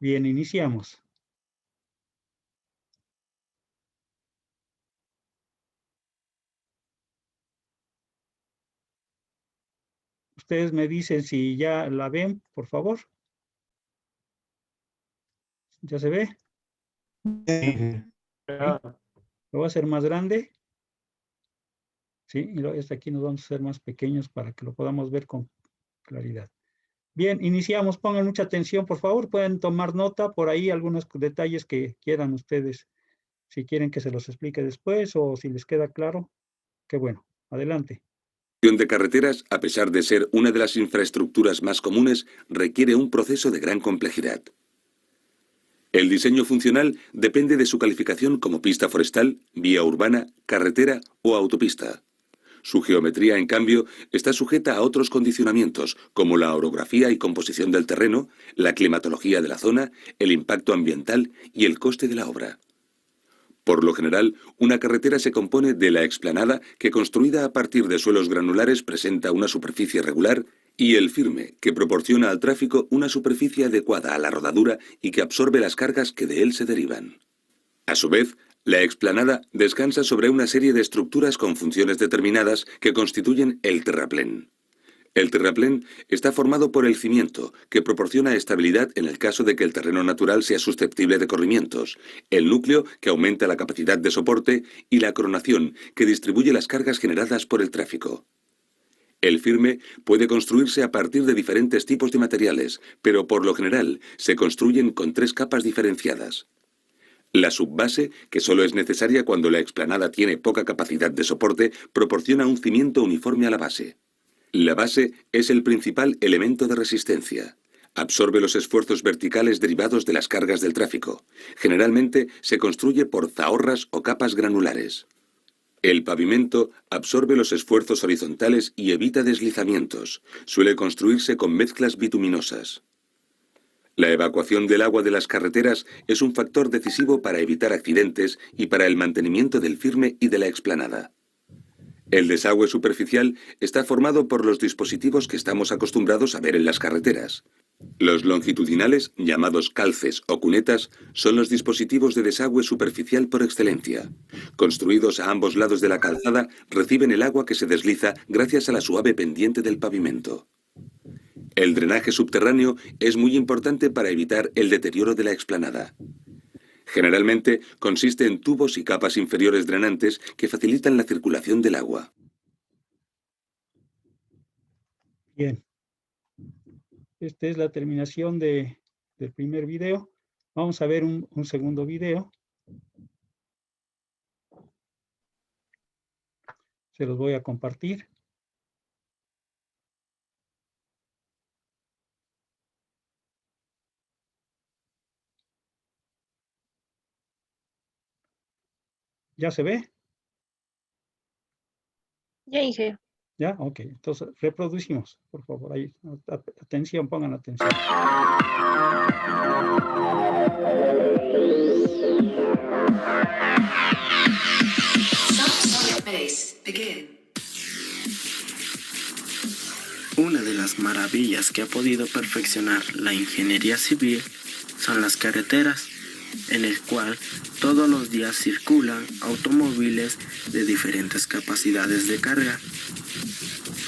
Bien, iniciamos. Ustedes me dicen si ya la ven, por favor. ¿Ya se ve? Sí. ¿Sí? Lo voy a hacer más grande. Sí, y este aquí nos vamos a hacer más pequeños para que lo podamos ver con claridad. Bien, iniciamos. Pongan mucha atención, por favor. Pueden tomar nota por ahí algunos detalles que quieran ustedes. Si quieren que se los explique después o si les queda claro, qué bueno. Adelante. De carreteras, a pesar de ser una de las infraestructuras más comunes, requiere un proceso de gran complejidad. El diseño funcional depende de su calificación como pista forestal, vía urbana, carretera o autopista. Su geometría, en cambio, está sujeta a otros condicionamientos, como la orografía y composición del terreno, la climatología de la zona, el impacto ambiental y el coste de la obra. Por lo general, una carretera se compone de la explanada, que construida a partir de suelos granulares presenta una superficie regular, y el firme, que proporciona al tráfico una superficie adecuada a la rodadura y que absorbe las cargas que de él se derivan. A su vez, la explanada descansa sobre una serie de estructuras con funciones determinadas que constituyen el terraplén. El terraplén está formado por el cimiento, que proporciona estabilidad en el caso de que el terreno natural sea susceptible de corrimientos, el núcleo, que aumenta la capacidad de soporte, y la coronación, que distribuye las cargas generadas por el tráfico. El firme puede construirse a partir de diferentes tipos de materiales, pero por lo general se construyen con 3 capas diferenciadas. La subbase, que solo es necesaria cuando la explanada tiene poca capacidad de soporte, proporciona un cimiento uniforme a la base. La base es el principal elemento de resistencia. Absorbe los esfuerzos verticales derivados de las cargas del tráfico. Generalmente se construye por zahorras o capas granulares. El pavimento absorbe los esfuerzos horizontales y evita deslizamientos. Suele construirse con mezclas bituminosas. La evacuación del agua de las carreteras es un factor decisivo para evitar accidentes y para el mantenimiento del firme y de la explanada. El desagüe superficial está formado por los dispositivos que estamos acostumbrados a ver en las carreteras. Los longitudinales, llamados calces o cunetas, son los dispositivos de desagüe superficial por excelencia. Construidos a ambos lados de la calzada, reciben el agua que se desliza gracias a la suave pendiente del pavimento. El drenaje subterráneo es muy importante para evitar el deterioro de la explanada. Generalmente consiste en tubos y capas inferiores drenantes que facilitan la circulación del agua. Bien. Esta es la terminación del primer video. Vamos a ver un segundo video. Se los voy a compartir. ¿Ya se ve? Ya dije. ¿Ya? Ok. Entonces, reproducimos, por favor. Ahí, atención, pongan atención. Una de las maravillas que ha podido perfeccionar la ingeniería civil son las carreteras, en el cual todos los días circulan automóviles de diferentes capacidades de carga,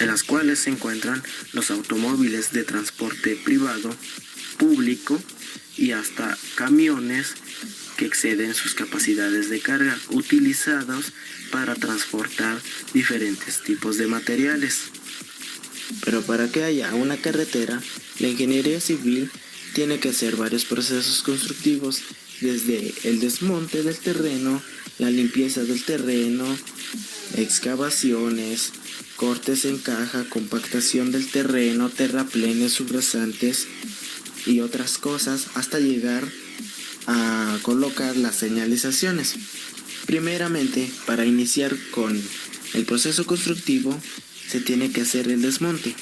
en las cuales se encuentran los automóviles de transporte privado, público y hasta camiones que exceden sus capacidades de carga, utilizados para transportar diferentes tipos de materiales. Pero para que haya una carretera, la ingeniería civil tiene que hacer varios procesos constructivos, desde el desmonte del terreno, la limpieza del terreno, excavaciones, cortes en caja, compactación del terreno, terraplenes subrasantes y otras cosas, hasta llegar a colocar las señalizaciones. Primeramente, para iniciar con el proceso constructivo, se tiene que hacer el desmonte.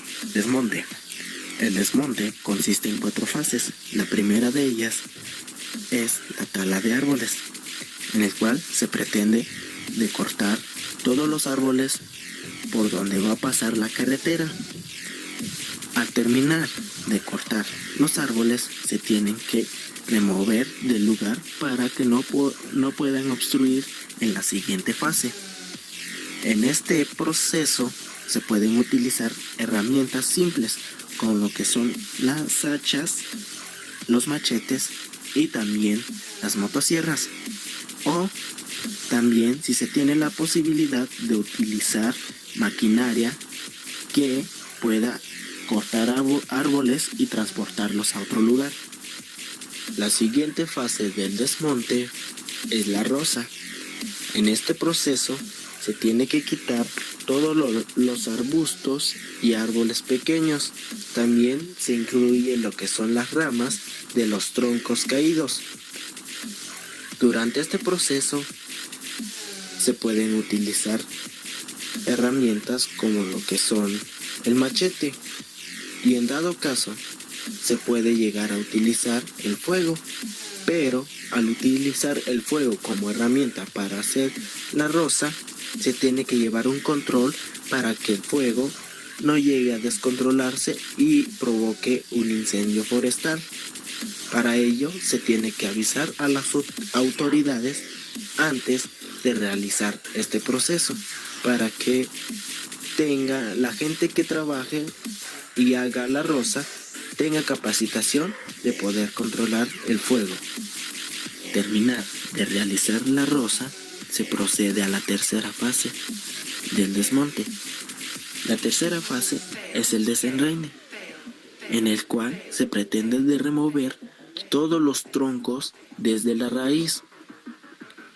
El desmonte consiste en 4 fases. La primera de ellas es la tala de árboles, en el cual se pretende de cortar todos los árboles por donde va a pasar la carretera. Al terminar de cortar los árboles se tienen que remover del lugar para que no puedan obstruir en la siguiente fase. En este proceso se pueden utilizar herramientas simples como lo que son las hachas, los machetes y también las motosierras. O también si se tiene la posibilidad de utilizar maquinaria que pueda cortar árboles y transportarlos a otro lugar. La siguiente fase del desmonte es la roza. En este proceso se tiene que quitar todos los arbustos y árboles pequeños. También se incluye lo que son las ramas de los troncos caídos. Durante este proceso se pueden utilizar herramientas como lo que son el machete, y en dado caso se puede llegar a utilizar el fuego, pero al utilizar el fuego como herramienta para hacer la roza se tiene que llevar un control para que el fuego no llegue a descontrolarse y provoque un incendio forestal. Para ello se tiene que avisar a las autoridades antes de realizar este proceso, para que tenga la gente que trabaje y haga la roza tenga capacitación de poder controlar el fuego. Terminar de realizar la roza, se procede a la tercera fase del desmonte. La tercera fase es el desenraine, en el cual se pretende de remover todos los troncos desde la raíz.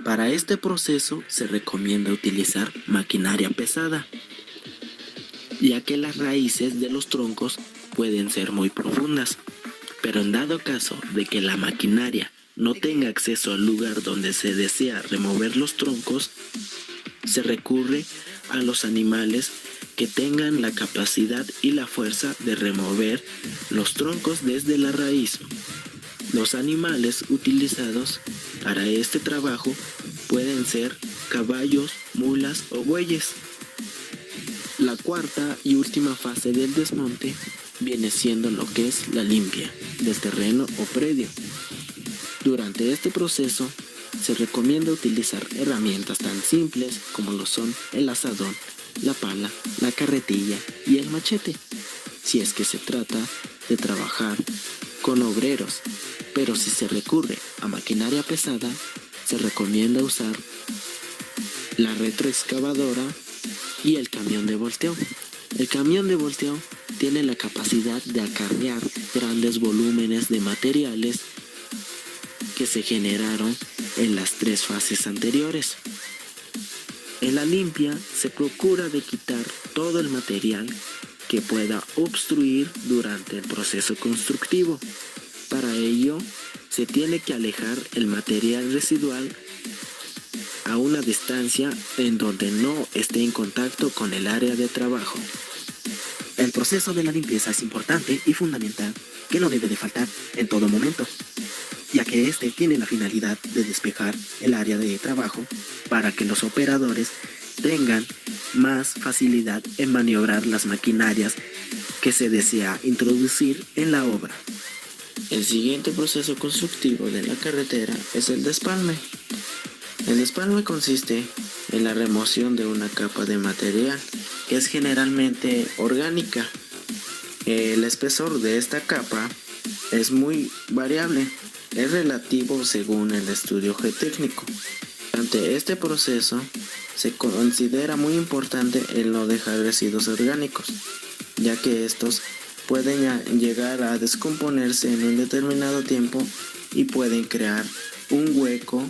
Para este proceso se recomienda utilizar maquinaria pesada, ya que las raíces de los troncos pueden ser muy profundas, pero en dado caso de que la maquinaria no tenga acceso al lugar donde se desea remover los troncos, se recurre a los animales que tengan la capacidad y la fuerza de remover los troncos desde la raíz. Los animales utilizados para este trabajo pueden ser caballos, mulas o bueyes. La cuarta y última fase del desmonte viene siendo lo que es la limpia del terreno o predio. Durante este proceso se recomienda utilizar herramientas tan simples como lo son el azadón, la pala, la carretilla y el machete, si es que se trata de trabajar con obreros, pero si se recurre a maquinaria pesada, se recomienda usar la retroexcavadora y el camión de volteo. El camión de volteo tiene la capacidad de acarrear grandes volúmenes de materiales que se generaron en las tres fases anteriores. En la limpia se procura de quitar todo el material que pueda obstruir durante el proceso constructivo. Para ello se tiene que alejar el material residual a una distancia en donde no esté en contacto con el área de trabajo. El proceso de la limpieza es importante y fundamental, que no debe de faltar en todo momento, ya que este tiene la finalidad de despejar el área de trabajo para que los operadores tengan más facilidad en maniobrar las maquinarias que se desea introducir en la obra. El siguiente proceso constructivo de la carretera es el despalme. El despalme consiste en la remoción de una capa de material que es generalmente orgánica. El espesor de esta capa es muy variable, es relativo según el estudio geotécnico. Ante este proceso se considera muy importante el no dejar residuos orgánicos, ya que estos pueden llegar a descomponerse en un determinado tiempo y pueden crear un hueco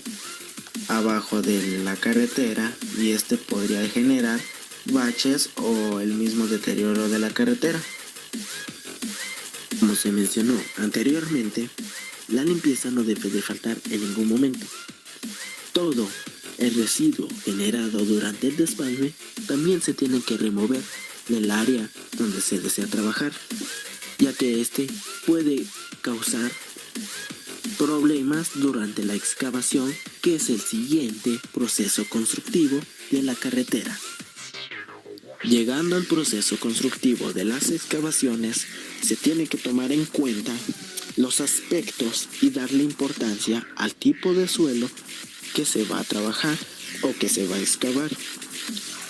abajo de la carretera, y este podría generar baches o el mismo deterioro de la carretera. Como se mencionó anteriormente, la limpieza no debe de faltar en ningún momento. Todo el residuo generado durante el despalme también se tiene que remover del área donde se desea trabajar, ya que este puede causar problemas durante la excavación, que es el siguiente proceso constructivo de la carretera. Llegando al proceso constructivo de las excavaciones, se tiene que tomar en cuenta los aspectos y darle importancia al tipo de suelo que se va a trabajar o que se va a excavar,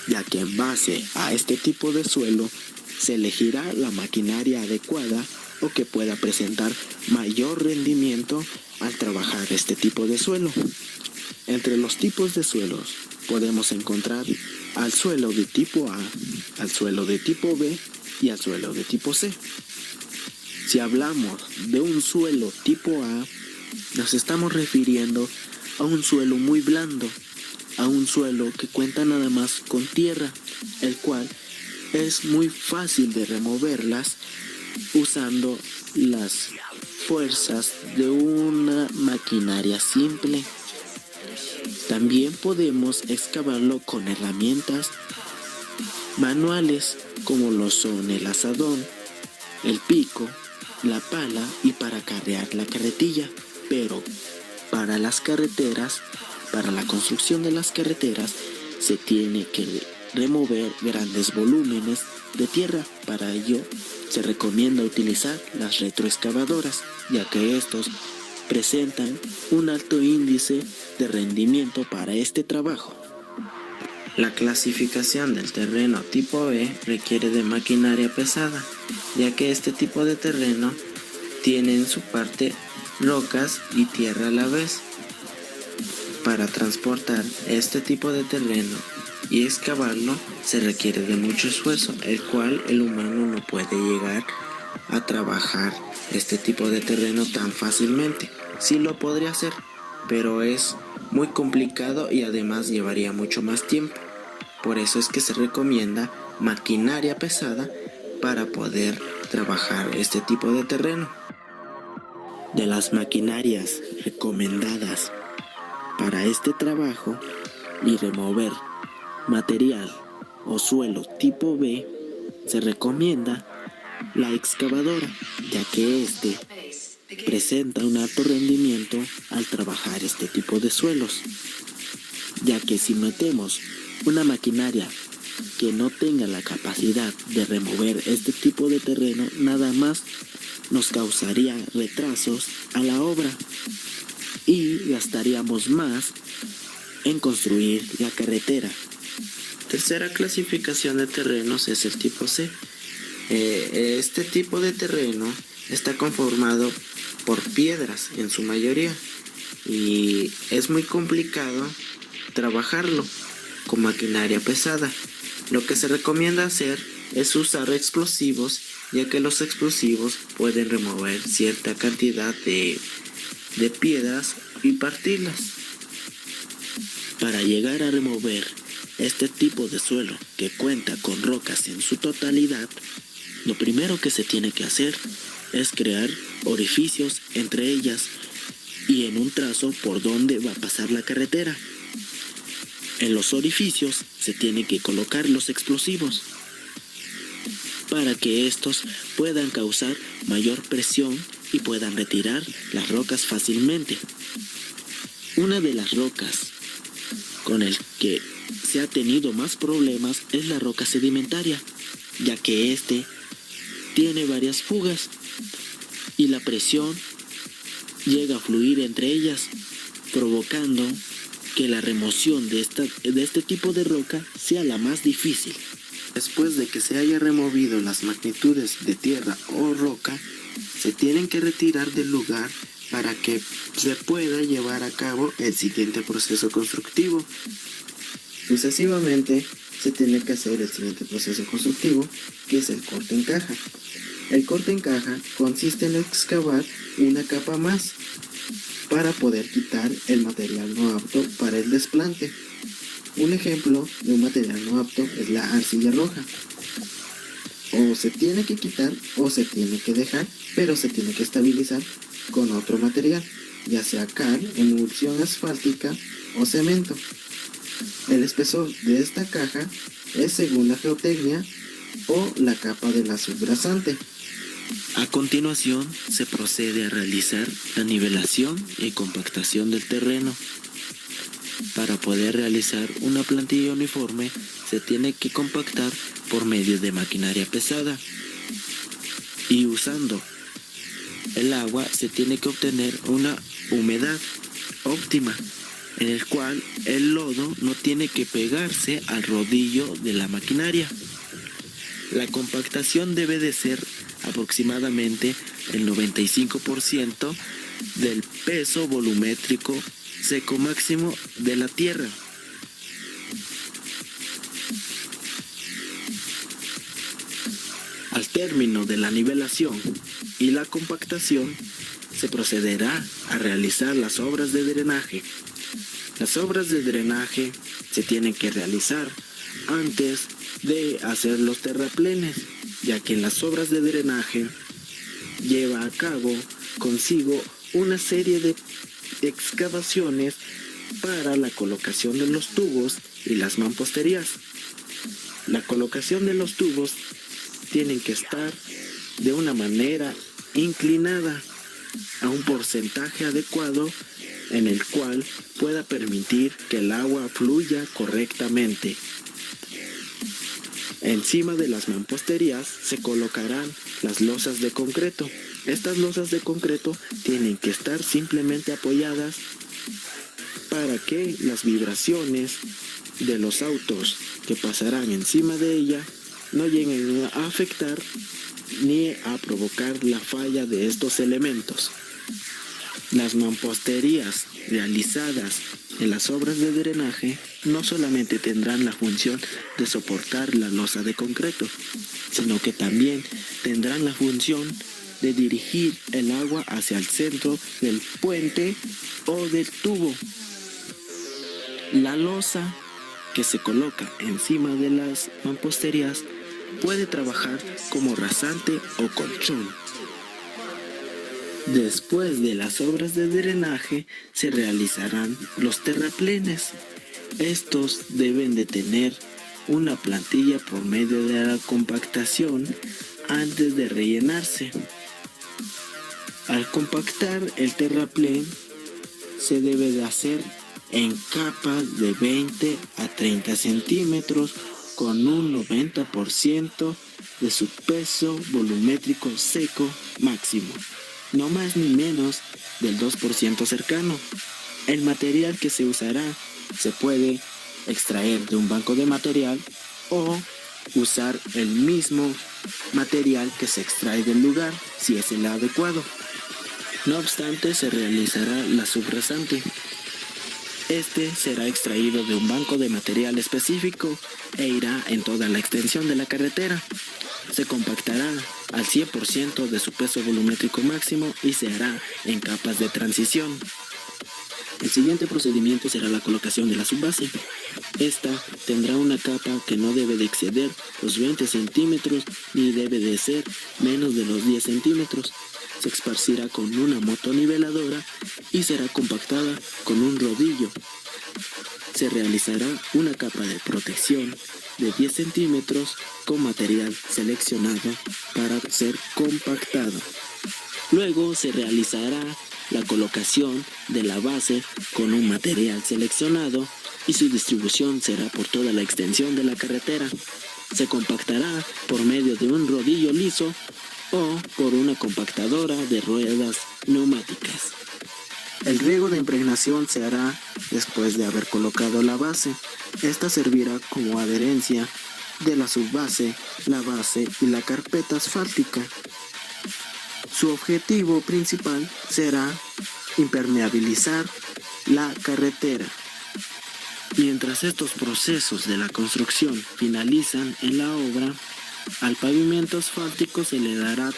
ya que en base a este tipo de suelo se elegirá la maquinaria adecuada o que pueda presentar mayor rendimiento al trabajar este tipo de suelo. Entre los tipos de suelos podemos encontrar al suelo de tipo A, al suelo de tipo B y al suelo de tipo C. Si hablamos de un suelo tipo A, nos estamos refiriendo a un suelo muy blando, a un suelo que cuenta nada más con tierra, el cual es muy fácil de removerlas usando las fuerzas de una maquinaria simple. También podemos excavarlo con herramientas manuales como lo son el azadón, el pico, la pala y para carrear la carretilla. Pero para las carreteras, para la construcción de las carreteras, se tiene que remover grandes volúmenes de tierra. Para ello se recomienda utilizar las retroexcavadoras, ya que estos presentan un alto índice de rendimiento para este trabajo. La clasificación del terreno tipo B requiere de maquinaria pesada, ya que este tipo de terreno tiene en su parte rocas y tierra a la vez. Para transportar este tipo de terreno y excavarlo se requiere de mucho esfuerzo, el cual el humano no puede llegar a trabajar este tipo de terreno tan fácilmente. Sí lo podría hacer, pero es muy complicado y además llevaría mucho más tiempo. Por eso es que se recomienda maquinaria pesada para poder trabajar este tipo de terreno. De las maquinarias recomendadas para este trabajo y remover material o suelo tipo B, se recomienda la excavadora, ya que este presenta un alto rendimiento al trabajar este tipo de suelos, ya que si metemos una maquinaria que no tenga la capacidad de remover este tipo de terreno, nada más nos causaría retrasos a la obra y gastaríamos más en construir la carretera. Tercera clasificación de terrenos es el tipo C. Este tipo de terreno está conformado por piedras en su mayoría y es muy complicado trabajarlo con maquinaria pesada. Lo que se recomienda hacer es usar explosivos, ya que los explosivos pueden remover cierta cantidad de piedras y partirlas. Para llegar a remover este tipo de suelo que cuenta con rocas en su totalidad, lo primero que se tiene que hacer es crear orificios entre ellas y en un trazo por donde va a pasar la carretera. En los orificios se tiene que colocar los explosivos para que estos puedan causar mayor presión y puedan retirar las rocas fácilmente. Una de las rocas con el que se ha tenido más problemas es la roca sedimentaria, ya que este tiene varias fugas y la presión llega a fluir entre ellas, provocando que la remoción de este tipo de roca sea la más difícil. Después de que se haya removido las magnitudes de tierra o roca, se tienen que retirar del lugar para que se pueda llevar a cabo el siguiente proceso constructivo. Sucesivamente se tiene que hacer el siguiente proceso constructivo, que es el corte en caja. El corte en caja consiste en excavar una capa más para poder quitar el material no apto para el desplante. Un ejemplo de un material no apto es la arcilla roja. O se tiene que quitar o se tiene que dejar, pero se tiene que estabilizar con otro material, ya sea cal, emulsión asfáltica o cemento. El espesor de esta caja es según la geotecnia o la capa de la subrasante. A continuación se procede a realizar la nivelación y compactación del terreno. Para poder realizar una plantilla uniforme se se tiene que compactar por medio de maquinaria pesada. Y usando el agua se tiene que obtener una humedad óptima, en el cual el lodo no tiene que pegarse al rodillo de la maquinaria. La compactación debe de ser aproximadamente el 95% del peso volumétrico seco máximo de la tierra. Al término de la nivelación y la compactación, se procederá a realizar las obras de drenaje. Las obras de drenaje se tienen que realizar antes de hacer los terraplenes, ya que en las obras de drenaje lleva a cabo consigo una serie de excavaciones para la colocación de los tubos y las mamposterías. La colocación de los tubos tienen que estar de una manera inclinada a un porcentaje adecuado en el cual pueda permitir que el agua fluya correctamente. Encima de las mamposterías se colocarán las losas de concreto. Estas losas de concreto tienen que estar simplemente apoyadas para que las vibraciones de los autos que pasarán encima de ella no lleguen a afectar ni a provocar la falla de estos elementos. Las mamposterías realizadas en las obras de drenaje no solamente tendrán la función de soportar la losa de concreto, sino que también tendrán la función de dirigir el agua hacia el centro del puente o del tubo. La losa que se coloca encima de las mamposterías puede trabajar como rasante o colchón. Después de las obras de drenaje se realizarán los terraplenes. Estos deben de tener una plantilla por medio de la compactación antes de rellenarse. Al compactar el terraplén se debe de hacer en capas de 20 a 30 centímetros con un 90% de su peso volumétrico seco máximo, no más ni menos del 2% cercano. El material que se usará se puede extraer de un banco de material o usar el mismo material que se extrae del lugar si es el adecuado. No obstante, se realizará la subrasante. Este será extraído de un banco de material específico e irá en toda la extensión de la carretera. Se compactará al 100% de su peso volumétrico máximo y se hará en capas de transición. El siguiente procedimiento será la colocación de la subbase. Esta tendrá una capa que no debe de exceder los 20 centímetros ni debe de ser menos de los 10 centímetros. Se esparcirá con una motoniveladora y será compactada con un rodillo. Se realizará una capa de protección de 10 centímetros con material seleccionado para ser compactado. Luego se realizará la colocación de la base con un material seleccionado y su distribución será por toda la extensión de la carretera. Se compactará por medio de un rodillo liso o por una compactadora de ruedas neumáticas. El riego de impregnación se hará después de haber colocado la base. Esta servirá como adherencia de la subbase, la base y la carpeta asfáltica. Su objetivo principal será impermeabilizar la carretera. Mientras estos procesos de la construcción finalizan en la obra, al pavimento asfáltico se le dará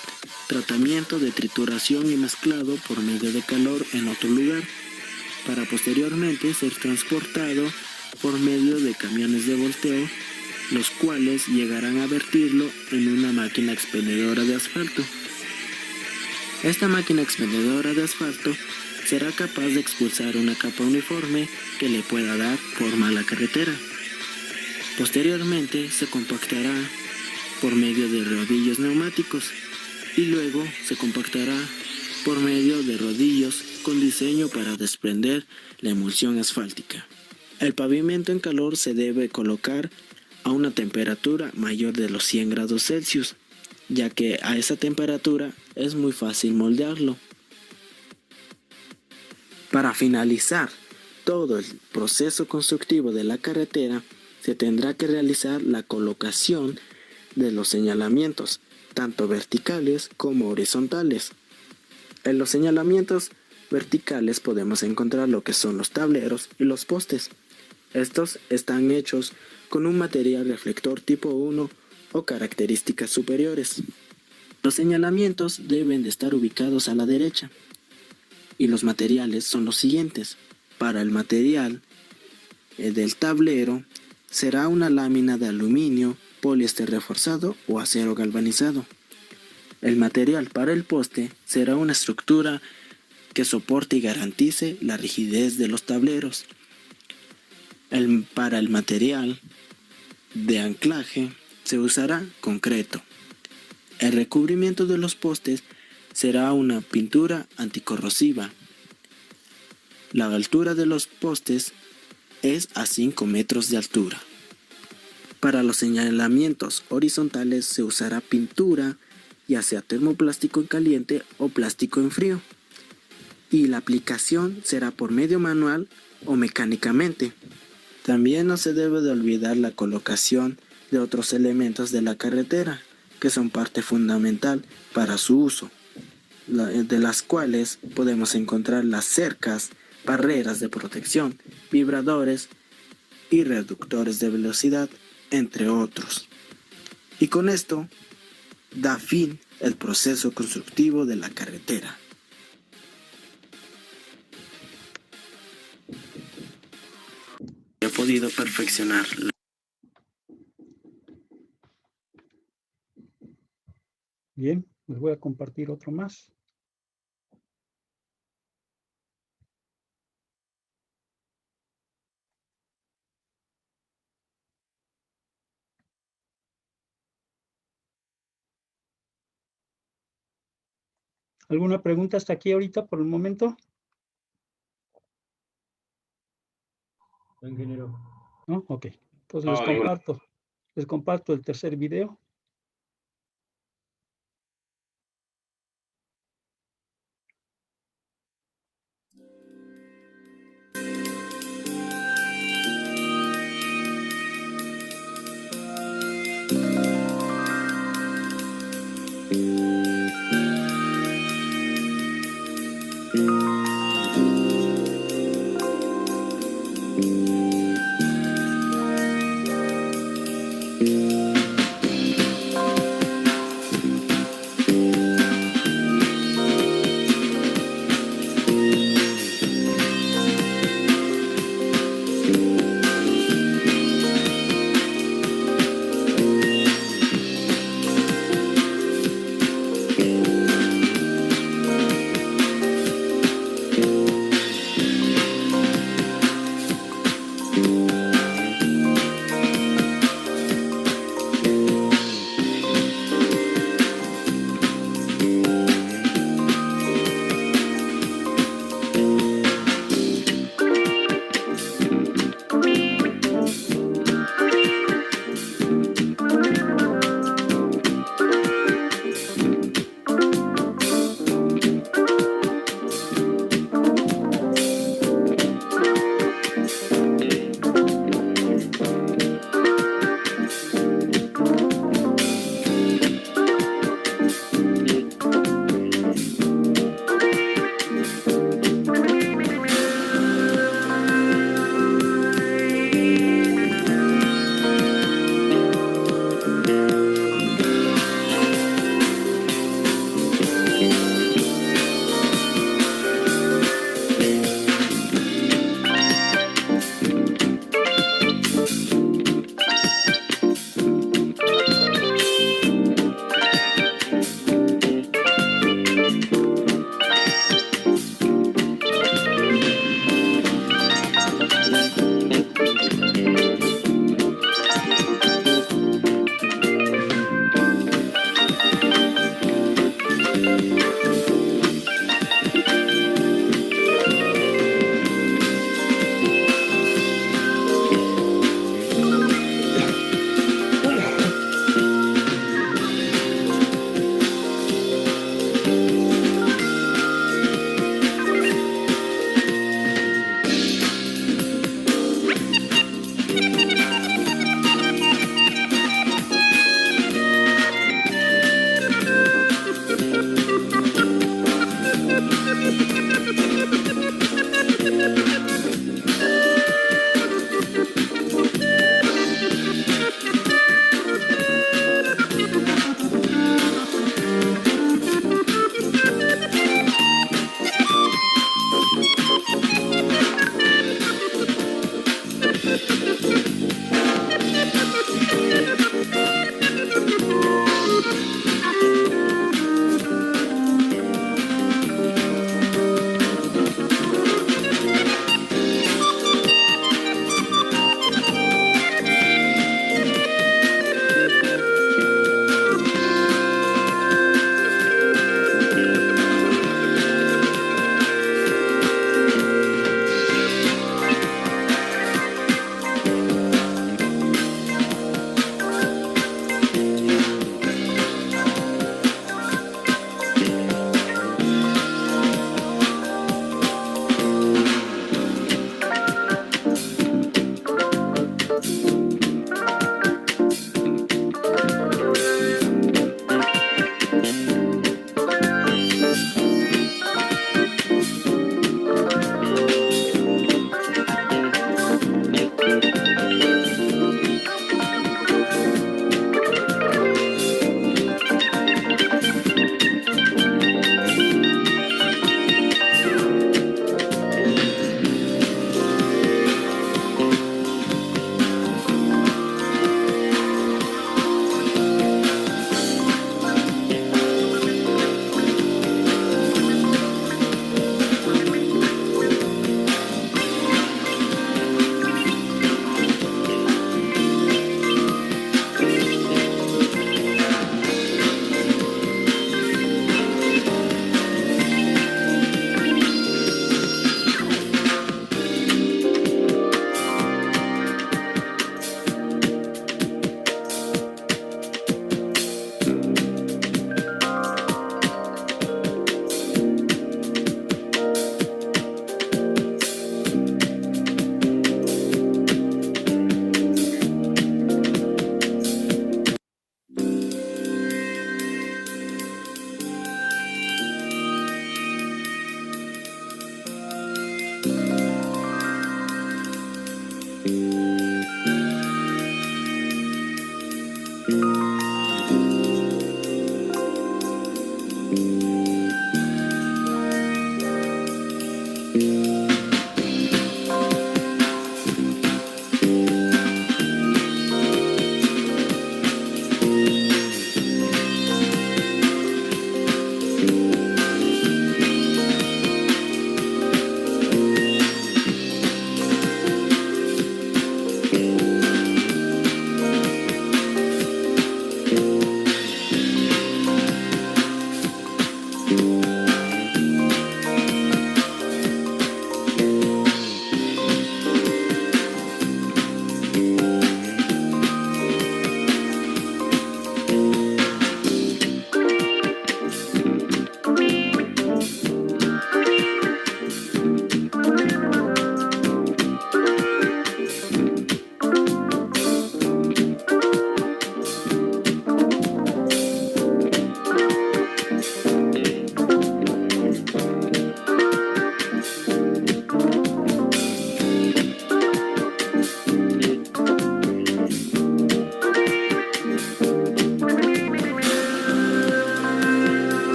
tratamiento de trituración y mezclado por medio de calor en otro lugar, para posteriormente ser transportado por medio de camiones de volteo, los cuales llegarán a vertirlo en una máquina expendedora de asfalto. Esta máquina expendedora de asfalto será capaz de expulsar una capa uniforme que le pueda dar forma a la carretera. Posteriormente se compactará por medio de rodillos neumáticos y luego se compactará por medio de rodillos con diseño para desprender la emulsión asfáltica. El pavimento en calor se debe colocar a una temperatura mayor de los 100 grados Celsius, ya que a esa temperatura es muy fácil moldearlo. Para finalizar todo el proceso constructivo de la carretera, se tendrá que realizar la colocación de los señalamientos, tanto verticales como horizontales. En los señalamientos verticales podemos encontrar lo que son los tableros y los postes. Estos están hechos con un material reflector tipo 1 o características superiores. Los señalamientos deben de estar ubicados a la derecha y los materiales son los siguientes. Para el material del tablero será una lámina de aluminio, poliéster reforzado o acero galvanizado. El material para el poste será una estructura que soporte y garantice la rigidez de los tableros. Para el material de anclaje se usará concreto. El recubrimiento de los postes será una pintura anticorrosiva. La altura de los postes es a 5 metros de altura. Para los señalamientos horizontales se usará pintura, ya sea termoplástico en caliente o plástico en frío. Y la aplicación será por medio manual o mecánicamente. También no se debe de olvidar la colocación de otros elementos de la carretera, que son parte fundamental para su uso, de las cuales podemos encontrar las cercas, barreras de protección, vibradores y reductores de velocidad, entre otros. Y con esto da fin el proceso constructivo de la carretera. He podido perfeccionar Bien, les voy a compartir otro más. ¿Alguna pregunta hasta aquí ahorita por el momento? Ingeniero. ¿No? Ok. Entonces No, les comparto el tercer video.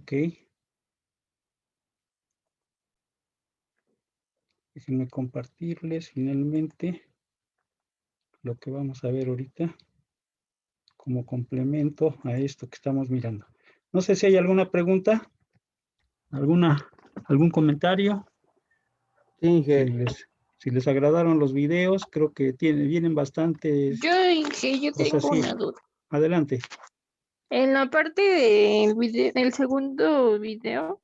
Ok. Déjenme compartirles finalmente lo que vamos a ver ahorita como complemento a esto que estamos mirando. No sé si hay alguna pregunta, algún comentario. Sí, Inge. Si les agradaron los videos, creo que vienen bastantes Yo cosas tengo así. una duda. Adelante. En la parte del segundo video,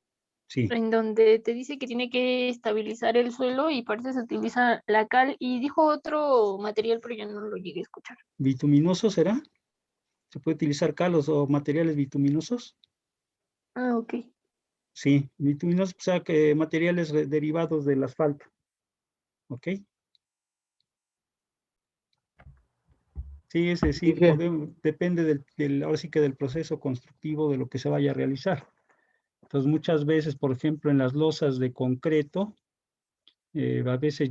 Sí, en donde te dice que tiene que estabilizar el suelo y para eso se utiliza la cal y dijo otro material, pero yo no lo llegué a escuchar. bituminoso será. ¿Se puede utilizar calos o materiales bituminosos? Ah, ok. Sí, bituminosos, o sea, que materiales derivados del asfalto. ¿Ok? Sí, ese sí, Inge. depende ahora sí que del proceso constructivo de lo que se vaya a realizar. Entonces, muchas veces, por ejemplo, en las losas de concreto, a veces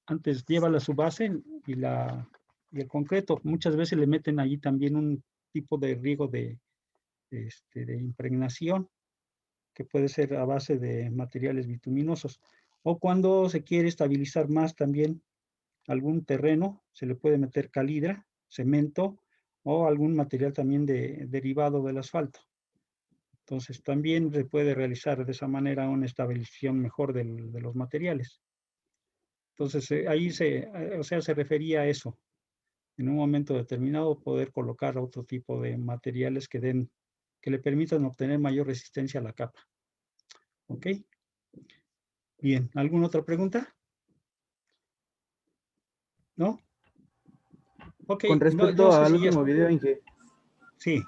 antes lleva su base y el concreto. Muchas veces le meten allí también un tipo de riego de impregnación, que puede ser a base de materiales bituminosos. O cuando se quiere estabilizar más también algún terreno, se le puede meter calidra, cemento o algún material también derivado del asfalto. Entonces también se puede realizar de esa manera una estabilización mejor de los materiales. Entonces ahí o sea, se refería a eso. En un momento determinado poder colocar otro tipo de materiales que le permitan obtener mayor resistencia a la capa. ¿Ok? Bien, ¿alguna otra pregunta? ¿No? Ok, Con no respecto sé al si ya... último video, Inge. Sí,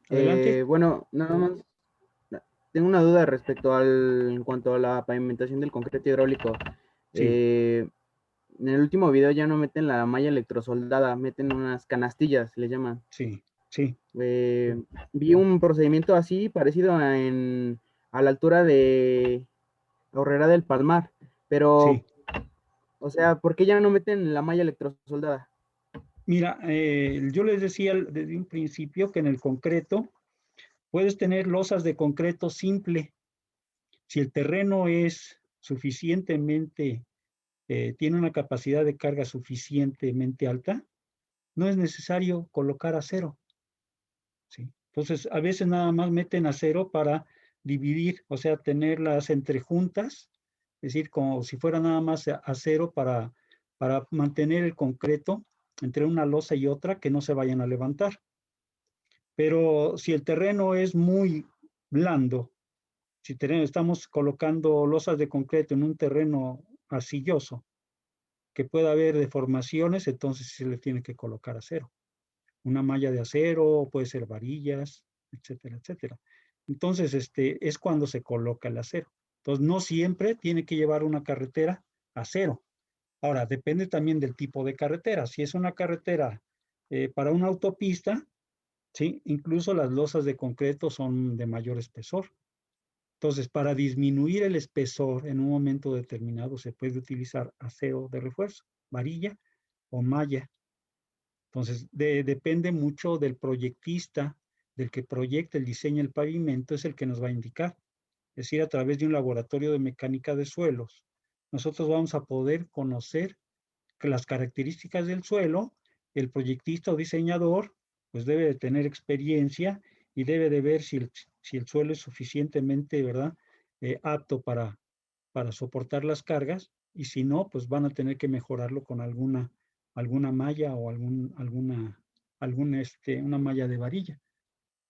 adelante. Bueno, nada más tengo una duda respecto en cuanto a la pavimentación del concreto hidráulico. Sí, En el último video ya no meten la malla electrosoldada, meten unas canastillas, le llaman. sí, sí, Vi un procedimiento así, parecido a la altura de Horrera del Palmar, pero, sí. o sea, ¿por qué ya no meten la malla electrosoldada? Mira, yo les decía desde un principio que en el concreto puedes tener losas de concreto simple. Si el terreno es suficientemente, tiene una capacidad de carga suficientemente alta, no es necesario colocar acero. ¿Sí? Entonces, a veces nada más meten acero para dividir, o sea, tenerlas entre juntas, es decir, como si fuera nada más acero para mantener el concreto entre una losa y otra que no se vayan a levantar. Pero si el terreno es muy blando, si estamos colocando losas de concreto en un terreno arcilloso, que pueda haber deformaciones, entonces se le tiene que colocar acero. Una malla de acero, puede ser varillas, etcétera, etcétera. Entonces, es cuando se coloca el acero. Entonces, no siempre tiene que llevar una carretera acero. Ahora, depende también del tipo de carretera. Si es una carretera para una autopista, ¿sí? Incluso las losas de concreto son de mayor espesor. Entonces, para disminuir el espesor en un momento determinado, se puede utilizar acero de refuerzo, varilla o malla. Entonces, depende mucho del proyectista, del que proyecta el diseño del pavimento, es el que nos va a indicar. Es decir, a través de un laboratorio de mecánica de suelos, nosotros vamos a poder conocer que las características del suelo, el proyectista o diseñador, pues debe de tener experiencia y debe de ver si el suelo es suficientemente, ¿verdad? Apto para soportar las cargas, y si no, pues van a tener que mejorarlo con alguna malla o una malla de varilla.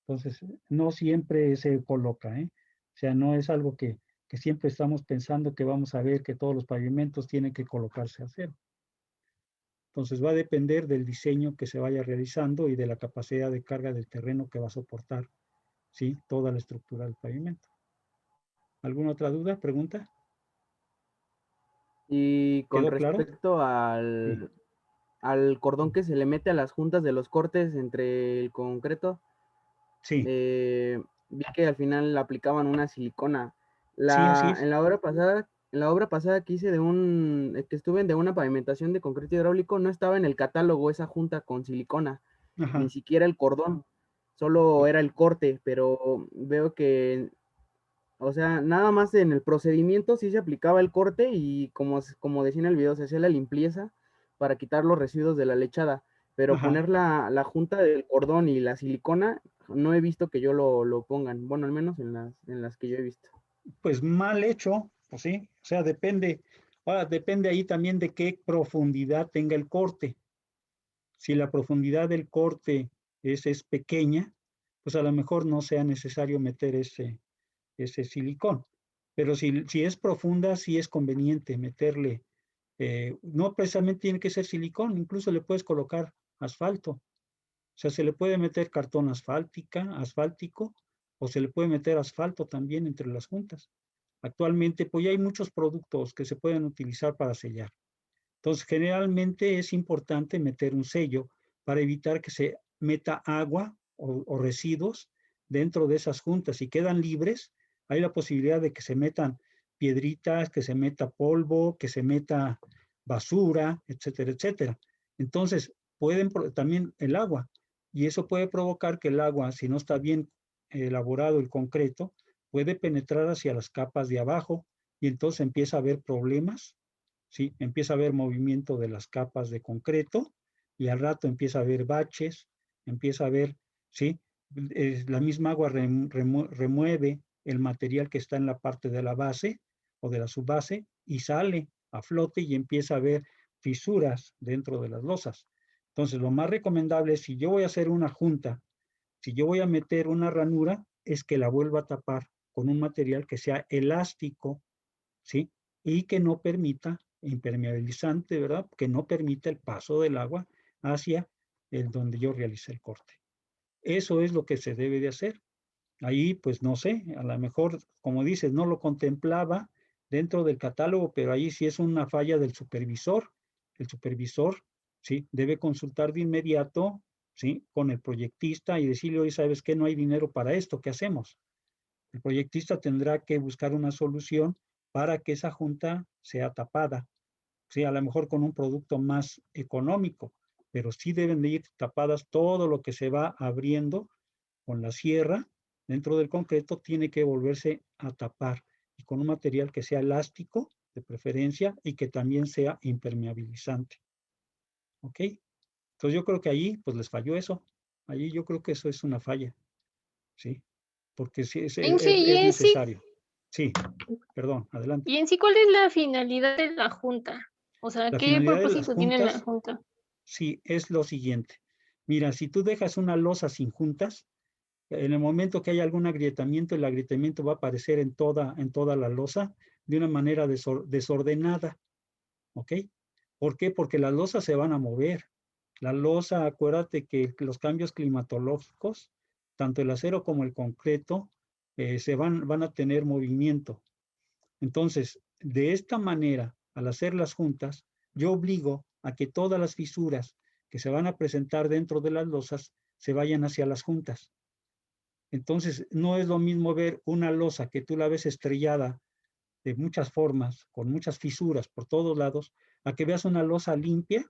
Entonces, no siempre se coloca, ¿eh? O sea, no es algo que siempre estamos pensando que vamos a ver que todos los pavimentos tienen que colocarse acero. Entonces va a depender del diseño que se vaya realizando y de la capacidad de carga del terreno que va a soportar, ¿sí? Toda la estructura del pavimento. ¿Alguna otra duda, pregunta? Y con ¿Quedó claro? respecto Sí. al cordón que se le mete a las juntas de los cortes entre el concreto, Sí, vi que al final aplicaban una silicona. sí, así es. En la obra pasada que hice que estuve de una pavimentación de concreto hidráulico, no estaba en el catálogo esa junta con silicona, ni Ajá. siquiera el cordón. solo era el corte, pero veo que, o sea, nada más en el procedimiento sí se aplicaba el corte y como decía en el video, se hacía la limpieza para quitar los residuos de la lechada, pero Ajá. poner la junta del cordón y la silicona, no he visto que yo lo pongan, bueno, al menos en las que yo he visto. Pues mal hecho, pues sí, o sea, depende, ahora depende ahí también de qué profundidad tenga el corte. Si la profundidad del corte es pequeña, pues a lo mejor no sea necesario meter ese silicón. Pero si es profunda, sí es conveniente meterle, no precisamente tiene que ser silicón, incluso le puedes colocar asfalto. O sea, se le puede meter cartón asfáltico, o se le puede meter asfalto también entre las juntas. Actualmente, pues ya hay muchos productos que se pueden utilizar para sellar. Entonces, generalmente es importante meter un sello para evitar que se meta agua o residuos dentro de esas juntas. Si quedan libres, hay la posibilidad de que se metan piedritas, que se meta polvo, que se meta basura, etcétera, etcétera. Entonces, pueden también el agua, y eso puede provocar que el agua, si no está bien elaborado el concreto, puede penetrar hacia las capas de abajo y entonces empieza a haber problemas. ¿Sí? Empieza a haber movimiento de las capas de concreto y al rato empieza a haber baches, empieza a haber, ¿sí? La misma agua remueve el material que está en la parte de la base o de la subbase y sale a flote y empieza a haber fisuras dentro de las losas. Entonces, lo más recomendable es, si yo voy a hacer una junta, si yo voy a meter una ranura, es que la vuelva a tapar con un material que sea elástico, ¿sí? Y que no permita, impermeabilizante, ¿verdad? Que no permita el paso del agua hacia el donde yo realicé el corte. Eso es lo que se debe de hacer. Ahí, pues no sé, a lo mejor, como dices, no lo contemplaba dentro del catálogo, pero ahí sí es una falla del supervisor. El supervisor, sí, debe consultar de inmediato, sí, con el proyectista y decirle, oye, ¿sabes qué? No hay dinero para esto, ¿qué hacemos? El proyectista tendrá que buscar una solución para que esa junta sea tapada, sí, a lo mejor con un producto más económico, pero sí deben de ir tapadas. Todo lo que se va abriendo con la sierra dentro del concreto tiene que volverse a tapar y con un material que sea elástico de preferencia y que también sea impermeabilizante. ¿Ok? Entonces yo creo que allí pues les falló eso. Allí yo creo que eso es una falla, ¿sí? Porque sí En sí, es necesario. Sí, perdón, adelante. y en sí, ¿cuál es la finalidad de la junta? O sea, La ¿qué finalidad de las propósito tiene la juntas, junta? sí, es lo siguiente. Mira, si tú dejas una losa sin juntas, en el momento que hay algún agrietamiento, el agrietamiento va a aparecer en toda la losa de una manera desordenada, ¿ok? ¿Por qué? Porque las losas se van a mover. La losa, acuérdate que los cambios climatológicos, tanto el acero como el concreto, van a tener movimiento. Entonces, de esta manera, al hacer las juntas, yo obligo a que todas las fisuras que se van a presentar dentro de las losas se vayan hacia las juntas. Entonces, no es lo mismo ver una losa que tú la ves estrellada de muchas formas, con muchas fisuras por todos lados, a que veas una losa limpia,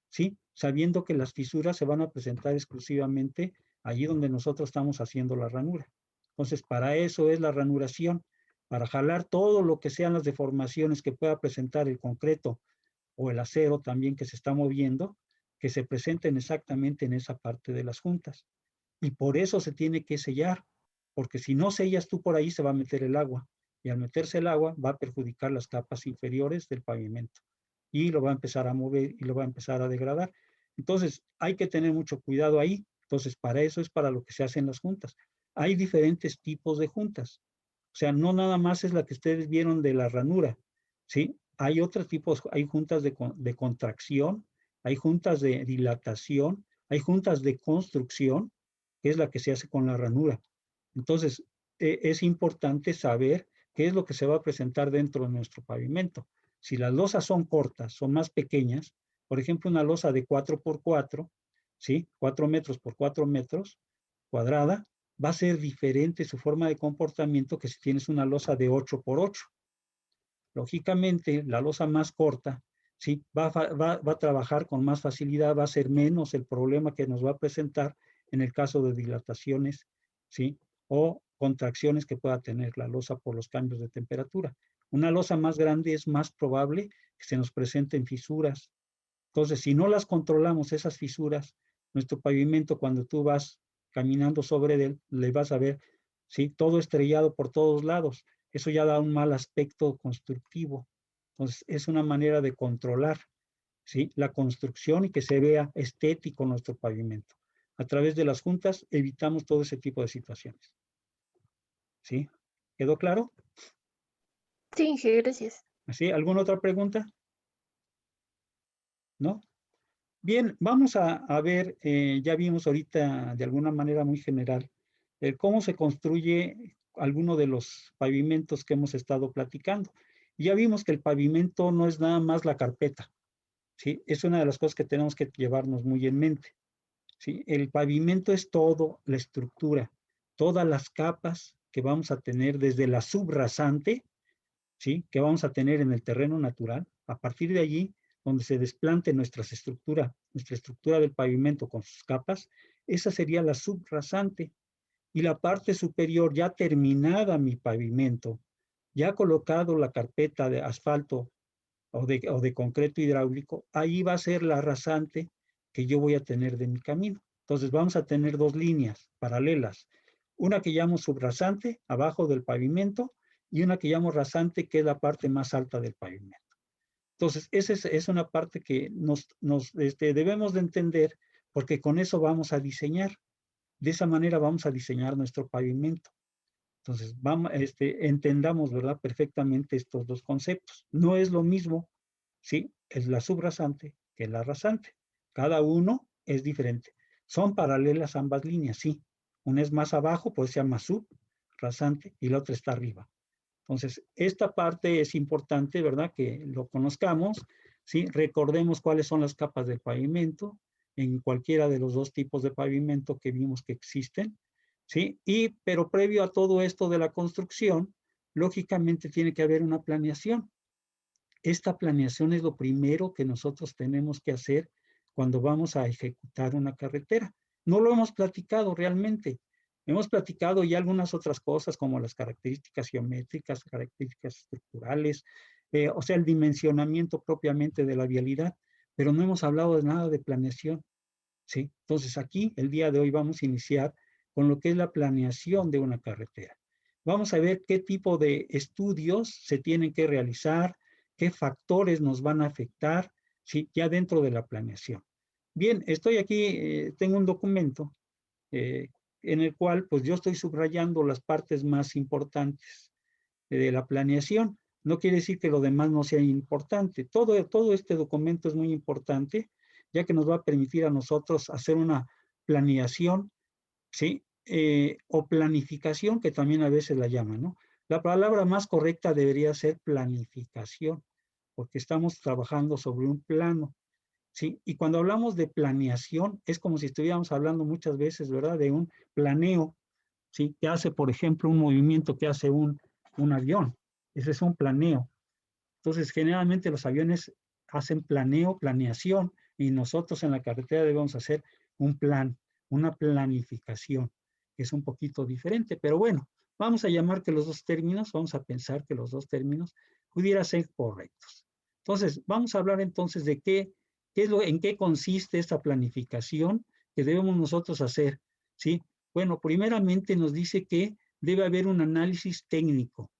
¿sí? Sabiendo que las fisuras se van a presentar exclusivamente allí donde nosotros estamos haciendo la ranura. Entonces, para eso es la ranuración, para jalar todo lo que sean las deformaciones que pueda presentar el concreto o el acero también que se está moviendo, que se presenten exactamente en esa parte de las juntas. Y por eso se tiene que sellar, porque si no sellas tú por ahí se va a meter el agua, y al meterse el agua va a perjudicar las capas inferiores del pavimento y lo va a empezar a mover y lo va a empezar a degradar. Entonces hay que tener mucho cuidado ahí. Entonces para eso es para lo que se hacen las juntas. Hay diferentes tipos de juntas. O sea, no nada más es la que ustedes vieron de la ranura, ¿sí? Hay otros tipos, hay juntas de contracción, hay juntas de dilatación, hay juntas de construcción, que es la que se hace con la ranura. Entonces, es importante saber qué es lo que se va a presentar dentro de nuestro pavimento. Si las losas son cortas, son más pequeñas, por ejemplo, una losa de 4x4, ¿sí? 4 metros por 4 metros cuadrada, va a ser diferente su forma de comportamiento que si tienes una losa de 8x8. Lógicamente, la losa más corta, ¿sí? Va a trabajar con más facilidad, va a ser menos el problema que nos va a presentar en el caso de dilataciones, ¿sí? O contracciones que pueda tener la losa por los cambios de temperatura. Una losa más grande es más probable que se nos presenten fisuras. Entonces, si no las controlamos, esas fisuras, nuestro pavimento, cuando tú vas caminando sobre él, le vas a ver, ¿sí? Todo estrellado por todos lados. Eso ya da un mal aspecto constructivo. Entonces, es una manera de controlar, ¿sí? La construcción y que se vea estético nuestro pavimento. A través de las juntas evitamos todo ese tipo de situaciones. ¿Sí? ¿Quedó claro? Sí, Inge, gracias. ¿Sí? ¿Alguna otra pregunta? ¿No? Bien, vamos a ver, ya vimos ahorita de alguna manera muy general, cómo se construye alguno de los pavimentos que hemos estado platicando. Ya vimos que el pavimento no es nada más la carpeta, ¿sí? Es una de las cosas que tenemos que llevarnos muy en mente, ¿sí? El pavimento es todo, la estructura, todas las capas que vamos a tener desde la subrasante, ¿sí? Que vamos a tener en el terreno natural. A partir de allí, donde se desplante nuestra estructura del pavimento con sus capas, esa sería la subrasante. Y la parte superior, ya terminada mi pavimento, ya colocado la carpeta de asfalto o de concreto hidráulico, ahí va a ser la rasante que yo voy a tener de mi camino. Entonces vamos a tener dos líneas paralelas, una que llamo subrasante, abajo del pavimento, y una que llamo rasante, que es la parte más alta del pavimento. Entonces, esa es una parte que debemos de entender, porque con eso vamos a diseñar. De esa manera vamos a diseñar nuestro pavimento. Entonces, entendamos, ¿verdad?, perfectamente estos dos conceptos. No es lo mismo, ¿sí?, es la subrasante que la rasante. Cada uno es diferente. Son paralelas ambas líneas, sí. Una es más abajo, pues se llama subrasante, y la otra está arriba. Entonces, esta parte es importante, ¿verdad?, que lo conozcamos, ¿sí? Recordemos cuáles son las capas del pavimento en cualquiera de los dos tipos de pavimento que vimos que existen, ¿sí? Pero previo a todo esto de la construcción, lógicamente tiene que haber una planeación. Esta planeación es lo primero que nosotros tenemos que hacer cuando vamos a ejecutar una carretera. No lo hemos platicado realmente. Hemos platicado ya algunas otras cosas como las características geométricas, características estructurales, o sea, el dimensionamiento propiamente de la vialidad, pero no hemos hablado de nada de planeación, ¿sí? Entonces aquí, el día de hoy, vamos a iniciar con lo que es la planeación de una carretera. Vamos a ver qué tipo de estudios se tienen que realizar, qué factores nos van a afectar, ¿sí?, ya dentro de la planeación. Bien, estoy aquí, tengo un documento en el cual pues yo estoy subrayando las partes más importantes de la planeación. No quiere decir que lo demás no sea importante. Todo este documento es muy importante, ya que nos va a permitir a nosotros hacer una planeación, ¿sí? O planificación, que también a veces la llaman, ¿no? La palabra más correcta debería ser planificación, porque estamos trabajando sobre un plano, ¿sí? Y cuando hablamos de planeación, es como si estuviéramos hablando muchas veces, ¿verdad?, de un planeo, ¿sí?, que hace, por ejemplo, un movimiento que hace un avión. Ese es un planeo. Entonces, generalmente los aviones hacen planeo, planeación, y nosotros en la carretera debemos hacer un plan, una planificación, que es un poquito diferente, pero bueno, vamos a llamar que los dos términos, vamos a pensar que los dos términos pudieran ser correctos. Entonces, vamos a hablar entonces de en qué consiste esta planificación que debemos nosotros hacer, ¿sí? Bueno, primeramente nos dice que debe haber un análisis técnico,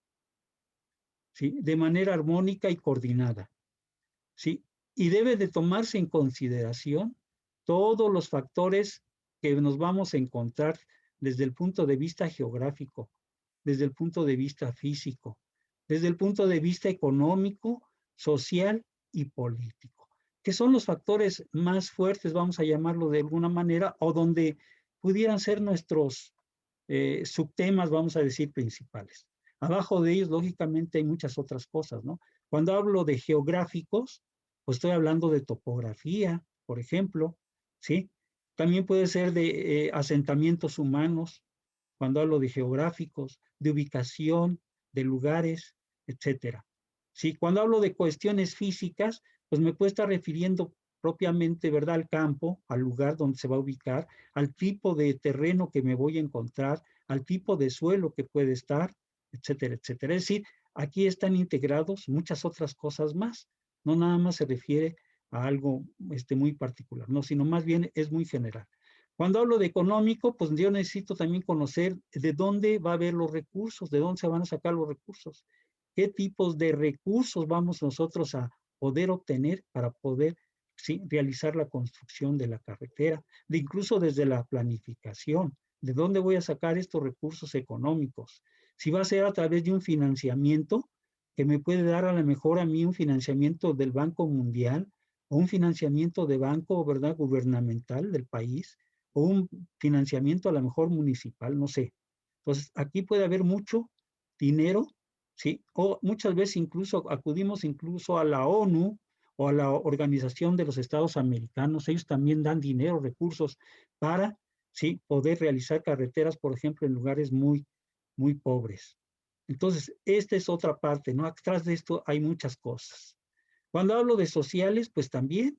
¿sí?, de manera armónica y coordinada, ¿sí? Y debe de tomarse en consideración todos los factores que nos vamos a encontrar desde el punto de vista geográfico, desde el punto de vista físico, desde el punto de vista económico, social y político, que son los factores más fuertes, vamos a llamarlo de alguna manera, o donde pudieran ser nuestros subtemas, vamos a decir, principales. Abajo de ellos, lógicamente, hay muchas otras cosas, ¿no? Cuando hablo de geográficos, pues estoy hablando de topografía, por ejemplo, ¿sí? También puede ser de asentamientos humanos, cuando hablo de geográficos, de ubicación, de lugares, etcétera. Sí, cuando hablo de cuestiones físicas, pues me puedo estar refiriendo propiamente, ¿verdad?, al campo, al lugar donde se va a ubicar, al tipo de terreno que me voy a encontrar, al tipo de suelo que puede estar, etcétera, etcétera. Es decir, aquí están integrados muchas otras cosas más. No nada más se refiere a algo muy particular, no, sino más bien es muy general. Cuando hablo de económico, pues yo necesito también conocer de dónde va a haber los recursos, de dónde se van a sacar los recursos, qué tipos de recursos vamos nosotros a poder obtener para poder, sí, realizar la construcción de la carretera, de incluso desde la planificación, de dónde voy a sacar estos recursos económicos. Si va a ser a través de un financiamiento que me puede dar a lo mejor a mí un financiamiento del Banco Mundial o un financiamiento de banco, ¿verdad?, gubernamental del país, o un financiamiento a lo mejor municipal, no sé. Entonces, aquí puede haber mucho dinero, ¿sí? O muchas veces incluso acudimos incluso a la ONU o a la Organización de los Estados Americanos. Ellos también dan dinero, recursos para, ¿sí?, poder realizar carreteras, por ejemplo, en lugares muy, muy pobres. Entonces, esta es otra parte, ¿no? Atrás de esto hay muchas cosas. Cuando hablo de sociales, pues también,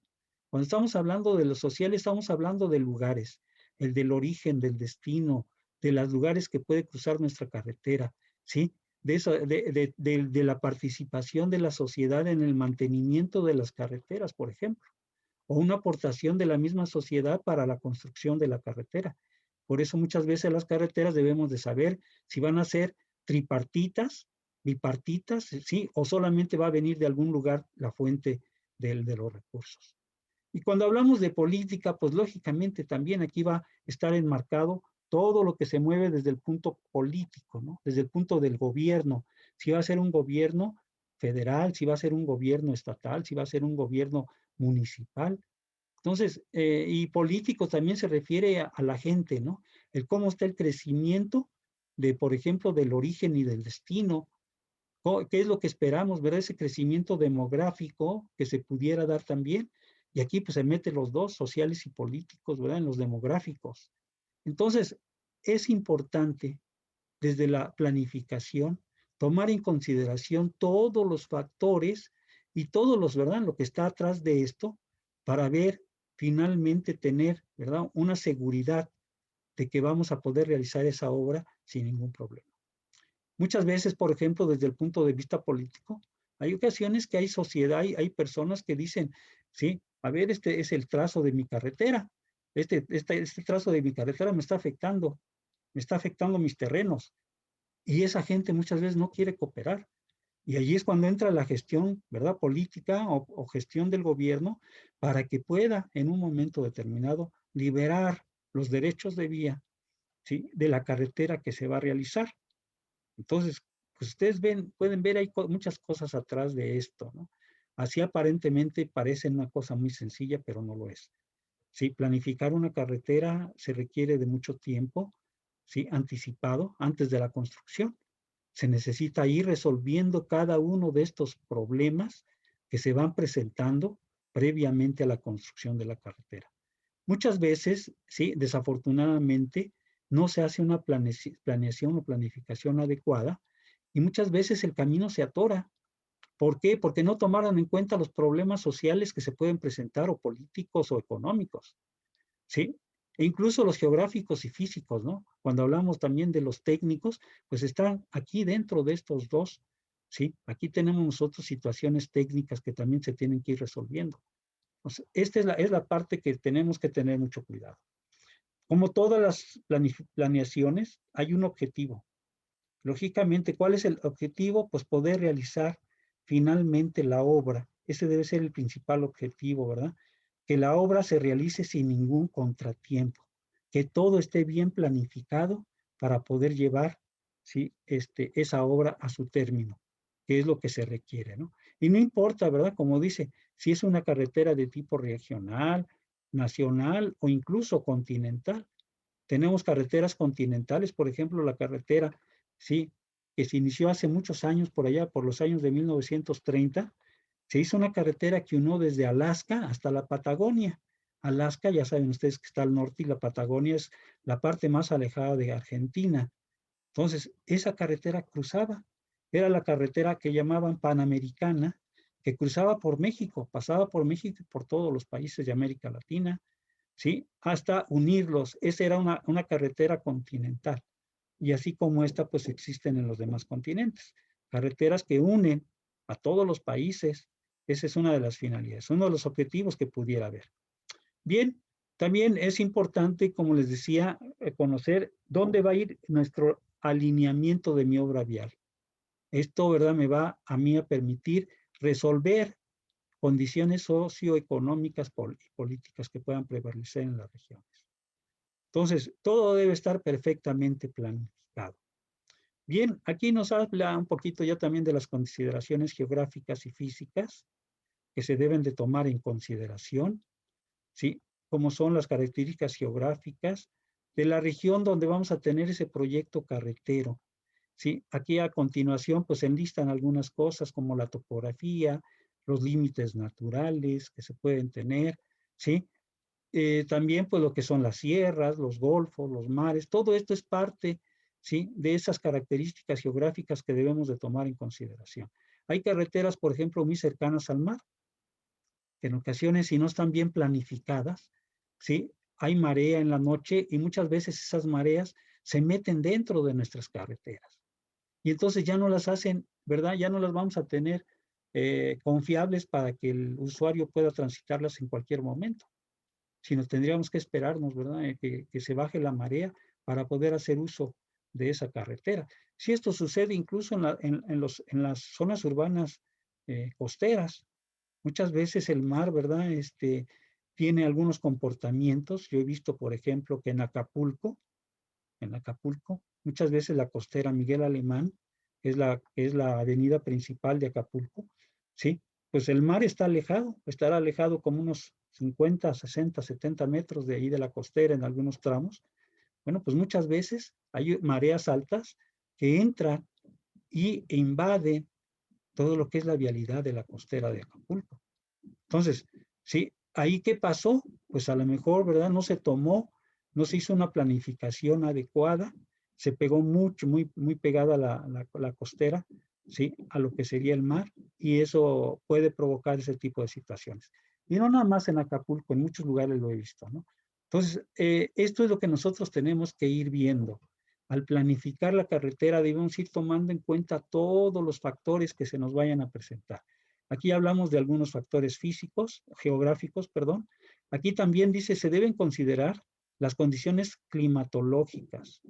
cuando estamos hablando de los sociales, estamos hablando de lugares, el del origen, del destino, de los lugares que puede cruzar nuestra carretera, ¿sí? De, eso, de la participación de la sociedad en el mantenimiento de las carreteras, por ejemplo, o una aportación de la misma sociedad para la construcción de la carretera. Por eso muchas veces las carreteras debemos de saber si van a ser tripartitas, bipartitas, ¿sí? O solamente va a venir de algún lugar la fuente de los recursos. Y cuando hablamos de política, pues lógicamente también aquí va a estar enmarcado todo lo que se mueve desde el punto político, ¿no? Desde el punto del gobierno. Si va a ser un gobierno federal, si va a ser un gobierno estatal, si va a ser un gobierno municipal. Entonces, y político también se refiere a la gente, ¿no? El cómo está el crecimiento de, por ejemplo, del origen y del destino. ¿Qué es lo que esperamos, verdad? Ese crecimiento demográfico que se pudiera dar también. Y aquí pues se meten los dos, sociales y políticos, ¿verdad? En los demográficos. Entonces, es importante desde la planificación tomar en consideración todos los factores y todos los, ¿verdad?, lo que está atrás de esto para ver finalmente tener, ¿verdad?, una seguridad de que vamos a poder realizar esa obra sin ningún problema. Muchas veces, por ejemplo, desde el punto de vista político, hay ocasiones que hay sociedad, hay personas que dicen, sí, a ver, este es el trazo de mi carretera, este trazo de mi carretera me está afectando mis terrenos, y esa gente muchas veces no quiere cooperar. Y allí es cuando entra la gestión, ¿verdad?, política o gestión del gobierno para que pueda en un momento determinado liberar los derechos de vía, ¿sí?, de la carretera que se va a realizar. Entonces, pues ustedes pueden ver, hay muchas cosas atrás de esto, ¿no? Así aparentemente parece una cosa muy sencilla, pero no lo es. Sí, planificar una carretera se requiere de mucho tiempo, sí, anticipado, antes de la construcción. Se necesita ir resolviendo cada uno de estos problemas que se van presentando previamente a la construcción de la carretera. Muchas veces, sí, desafortunadamente, no se hace una planeación o planificación adecuada y muchas veces el camino se atora. ¿Por qué? Porque no tomaron en cuenta los problemas sociales que se pueden presentar, o políticos o económicos, ¿sí? E incluso los geográficos y físicos, ¿no? Cuando hablamos también de los técnicos, pues están aquí dentro de estos dos, ¿sí? Aquí tenemos nosotros situaciones técnicas que también se tienen que ir resolviendo. Entonces, esta es la parte que tenemos que tener mucho cuidado. Como todas las planeaciones, hay un objetivo. Lógicamente, ¿cuál es el objetivo? Pues poder realizar finalmente la obra. Ese debe ser el principal objetivo, ¿verdad? Que la obra se realice sin ningún contratiempo, que todo esté bien planificado para poder llevar, ¿sí?, esa obra a su término, que es lo que se requiere, ¿no? Y no importa, ¿verdad? Como dice, si es una carretera de tipo regional, nacional o incluso continental. Tenemos carreteras continentales, por ejemplo, la carretera, sí, que se inició hace muchos años, por allá, por los años de 1930, se hizo una carretera que unió desde Alaska hasta la Patagonia. Alaska, ya saben ustedes que está al norte, y la Patagonia es la parte más alejada de Argentina. Entonces, esa carretera cruzaba, era la carretera que llamaban Panamericana, que cruzaba por México, pasaba por México y por todos los países de América Latina, ¿sí? Hasta unirlos. Esa era una carretera continental. Y así como esta, pues existen en los demás continentes. Carreteras que unen a todos los países. Esa es una de las finalidades, uno de los objetivos que pudiera haber. Bien, también es importante, como les decía, conocer dónde va a ir nuestro alineamiento de mi obra vial. Esto, ¿verdad?, me va a mí a permitir resolver condiciones socioeconómicas y políticas que puedan prevalecer en las regiones. Entonces, todo debe estar perfectamente planificado. Bien, aquí nos habla un poquito ya también de las consideraciones geográficas y físicas que se deben de tomar en consideración, ¿sí? Como son las características geográficas de la región donde vamos a tener ese proyecto carretero, ¿sí? Aquí a continuación pues se enlistan algunas cosas como la topografía, los límites naturales que se pueden tener, ¿sí? También pues lo que son las sierras, los golfos, los mares, todo esto es parte, ¿sí?, de esas características geográficas que debemos de tomar en consideración. Hay carreteras, por ejemplo, muy cercanas al mar, que en ocasiones si no están bien planificadas, ¿sí?, hay marea en la noche y muchas veces esas mareas se meten dentro de nuestras carreteras. Y entonces ya no las hacen, ¿verdad? Ya no las vamos a tener confiables para que el usuario pueda transitarlas en cualquier momento, sino tendríamos que esperarnos, ¿verdad?, que se baje la marea para poder hacer uso de esa carretera. Si esto sucede incluso en las zonas urbanas costeras, muchas veces el mar, ¿verdad?, tiene algunos comportamientos. Yo he visto, por ejemplo, que en Acapulco, muchas veces la costera Miguel Alemán, es la avenida principal de Acapulco, ¿sí? Pues el mar estará alejado como unos 50, 60, 70 metros de ahí de la costera en algunos tramos. Bueno, pues muchas veces hay mareas altas que entran e invaden todo lo que es la vialidad de la costera de Acapulco. Entonces, ¿sí? ¿Ahí qué pasó? Pues a lo mejor, ¿verdad?, no se hizo una planificación adecuada, se pegó mucho, muy pegada la costera, ¿sí?, a lo que sería el mar, y eso puede provocar ese tipo de situaciones. Y no nada más en Acapulco, en muchos lugares lo he visto, ¿no? Entonces, esto es lo que nosotros tenemos que ir viendo. Al planificar la carretera debemos ir tomando en cuenta todos los factores que se nos vayan a presentar. Aquí hablamos de algunos factores geográficos, perdón. Aquí también dice, se deben considerar las condiciones climatológicas,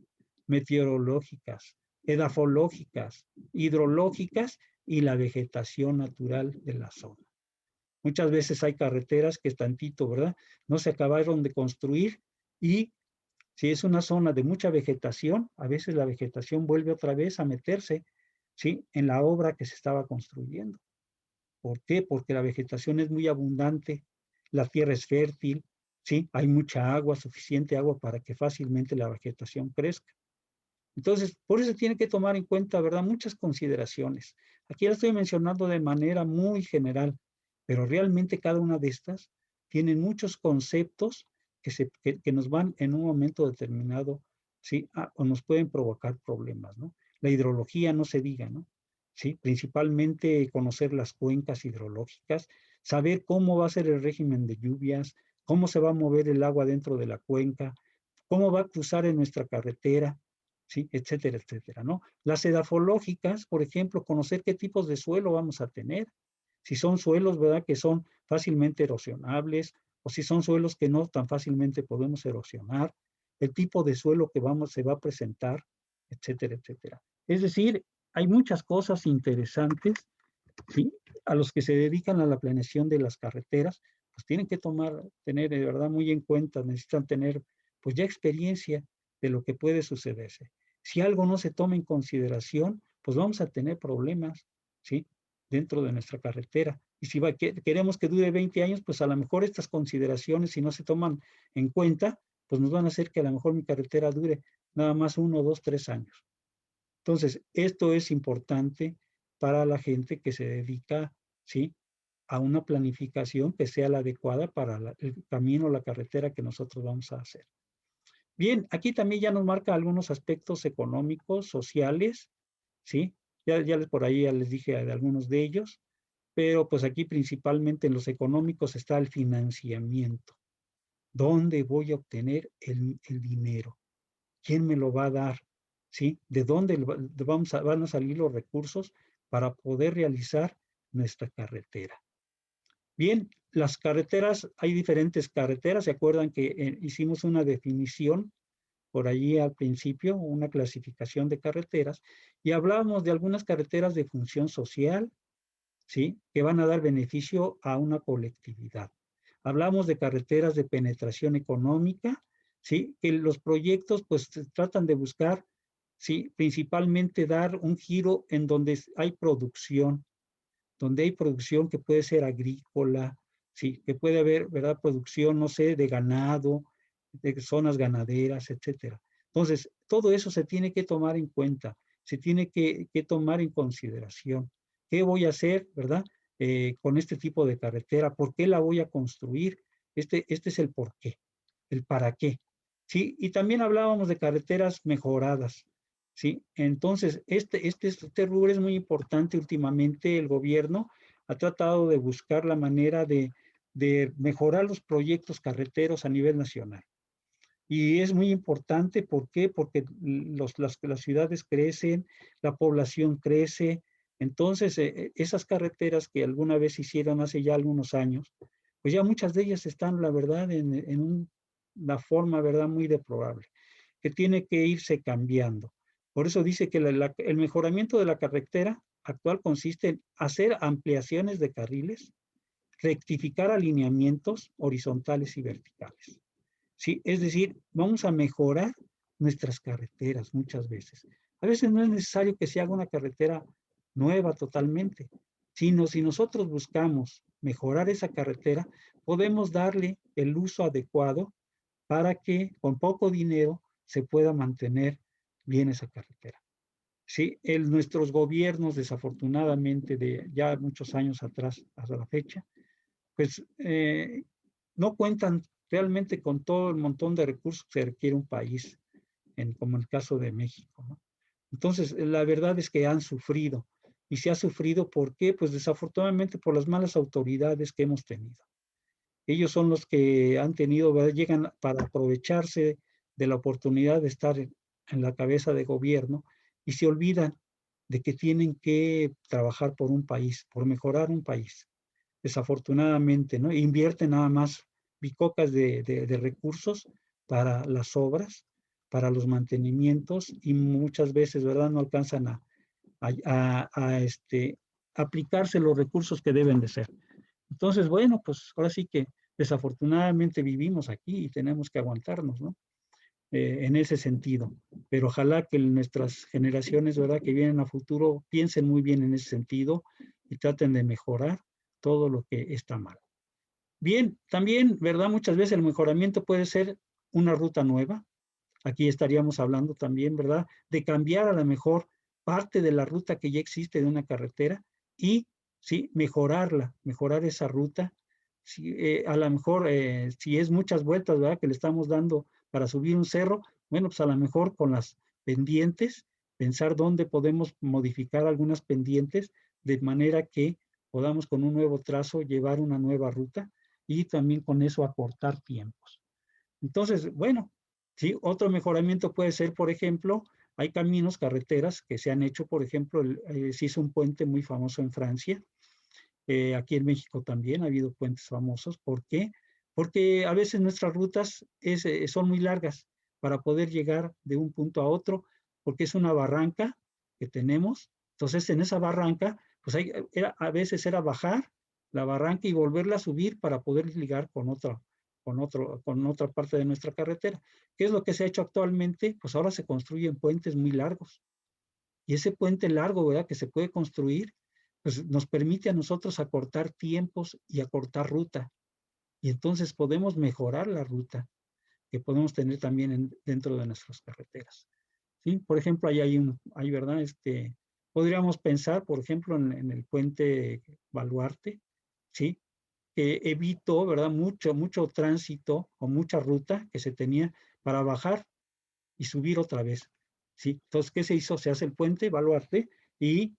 meteorológicas, edafológicas, hidrológicas y la vegetación natural de la zona. Muchas veces hay carreteras que tantito, ¿verdad?, no se acabaron de construir, y si es una zona de mucha vegetación, a veces la vegetación vuelve otra vez a meterse, ¿sí?, en la obra que se estaba construyendo. ¿Por qué? Porque la vegetación es muy abundante, la tierra es fértil, ¿sí? Hay mucha agua, suficiente agua para que fácilmente la vegetación crezca. Entonces, por eso tiene que tomar en cuenta, ¿verdad?, muchas consideraciones. Aquí la estoy mencionando de manera muy general, pero realmente cada una de estas tienen muchos conceptos que nos van en un momento determinado, ¿sí?, o nos pueden provocar problemas, ¿no? La hidrología no se diga, ¿no? ¿Sí? Principalmente conocer las cuencas hidrológicas, saber cómo va a ser el régimen de lluvias, cómo se va a mover el agua dentro de la cuenca, cómo va a cruzar en nuestra carretera, ¿sí?, etcétera, etcétera, ¿no? Las edafológicas, por ejemplo, conocer qué tipos de suelo vamos a tener, si son suelos, ¿verdad?, que son fácilmente erosionables, o si son suelos que no tan fácilmente podemos erosionar, el tipo de suelo que se va a presentar, etcétera, etcétera. Es decir, hay muchas cosas interesantes, ¿sí?, a los que se dedican a la planeación de las carreteras, pues tienen que tener de verdad muy en cuenta, necesitan tener pues ya experiencia de lo que puede sucederse. Si algo no se toma en consideración, pues vamos a tener problemas, ¿sí?, dentro de nuestra carretera. Y si queremos que dure 20 años, pues a lo mejor estas consideraciones, si no se toman en cuenta, pues nos van a hacer que a lo mejor mi carretera dure nada más 1, 2, 3 años. Entonces, esto es importante para la gente que se dedica, ¿sí?, a una planificación que sea la adecuada para el camino, la carretera que nosotros vamos a hacer. Bien, aquí también ya nos marca algunos aspectos económicos, sociales, ¿sí? Ya por ahí ya les dije de algunos de ellos. pero pues aquí principalmente en los económicos está el financiamiento. ¿Dónde voy a obtener el dinero? ¿Quién me lo va a dar? ¿Sí? ¿De dónde van a salir los recursos para poder realizar nuestra carretera? Bien, las carreteras, hay diferentes carreteras. ¿Se acuerdan que hicimos una definición por allí al principio, una clasificación de carreteras, y hablábamos de algunas carreteras de función social, ¿sí? Que van a dar beneficio a una colectividad. Hablamos de carreteras de penetración económica, ¿sí? Que los proyectos pues tratan de buscar, ¿sí? Principalmente dar un giro en donde hay producción, que puede ser agrícola, ¿sí? Que puede haber, ¿verdad? Producción, no sé, de ganado, de zonas ganaderas, etcétera. Entonces, todo eso se tiene que tomar en cuenta, se tiene que tomar en consideración. ¿Qué voy a hacer, verdad? Con este tipo de carretera, ¿por qué la voy a construir? Este es el por qué, el para qué. ¿Sí? Y también hablábamos de carreteras mejoradas, ¿sí? Entonces, este rubro es muy importante últimamente. El gobierno ha tratado de buscar la manera de mejorar los proyectos carreteros a nivel nacional. Y es muy importante, ¿por qué? Porque las ciudades crecen, la población crece. Entonces, esas carreteras que alguna vez hicieron hace ya algunos años, pues ya muchas de ellas están, la verdad, en una forma, ¿verdad?, muy deplorable, que tiene que irse cambiando. Por eso dice que el mejoramiento de la carretera actual consiste en hacer ampliaciones de carriles, rectificar alineamientos horizontales y verticales. ¿Sí? Es decir, vamos a mejorar nuestras carreteras muchas veces. A veces no es necesario que se haga una carretera nueva totalmente, sino si nosotros buscamos mejorar esa carretera, podemos darle el uso adecuado para que con poco dinero se pueda mantener bien esa carretera. Sí, nuestros gobiernos, desafortunadamente, de ya muchos años atrás hasta la fecha, pues no cuentan realmente con todo el montón de recursos que requiere un país, como el caso de México, ¿no? Entonces, la verdad es que han sufrido. Y se ha sufrido, ¿por qué? Pues desafortunadamente por las malas autoridades que hemos tenido. Ellos son los que han tenido, ¿verdad? Llegan para aprovecharse de la oportunidad de estar en la cabeza de gobierno y se olvidan de que tienen que trabajar por un país, por mejorar un país. Desafortunadamente, ¿no? Invierten nada más bicocas de recursos para las obras, para los mantenimientos, y muchas veces, ¿verdad?, no alcanzan a aplicarse los recursos que deben de ser. Entonces, bueno, pues ahora sí que desafortunadamente vivimos aquí y tenemos que aguantarnos, ¿no? En ese sentido. Pero ojalá que nuestras generaciones, ¿verdad?, que vienen a futuro, piensen muy bien en ese sentido y traten de mejorar todo lo que está mal. Bien, también, ¿verdad? Muchas veces el mejoramiento puede ser una ruta nueva. Aquí estaríamos hablando también, ¿verdad?, de cambiar a la mejor parte de la ruta que ya existe de una carretera y, sí, mejorar esa ruta. Sí, a lo mejor, si es muchas vueltas, ¿verdad?, que le estamos dando para subir un cerro, bueno, pues a lo mejor con las pendientes, pensar dónde podemos modificar algunas pendientes de manera que podamos con un nuevo trazo llevar una nueva ruta y también con eso acortar tiempos. Entonces, bueno, sí, otro mejoramiento puede ser, por ejemplo, hay caminos, carreteras que se han hecho, por ejemplo, se hizo un puente muy famoso en Francia, aquí en México también ha habido puentes famosos. ¿Por qué? Porque a veces nuestras rutas son muy largas para poder llegar de un punto a otro, porque es una barranca que tenemos. Entonces, en esa barranca, pues a veces era bajar la barranca y volverla a subir para poder ligar con otra parte de nuestra carretera. ¿Qué es lo que se ha hecho actualmente? Pues ahora se construyen puentes muy largos. Y ese puente largo, ¿verdad?, que se puede construir, pues nos permite a nosotros acortar tiempos y acortar ruta. Y entonces podemos mejorar la ruta que podemos tener también dentro de nuestras carreteras. ¿Sí? Por ejemplo, hay, ¿verdad? Podríamos pensar, por ejemplo, en el puente Baluarte, ¿sí?, que evitó, ¿verdad?, mucho tránsito o mucha ruta que se tenía para bajar y subir otra vez. ¿Sí? Entonces, ¿qué se hizo? Se hace el puente Baluarte y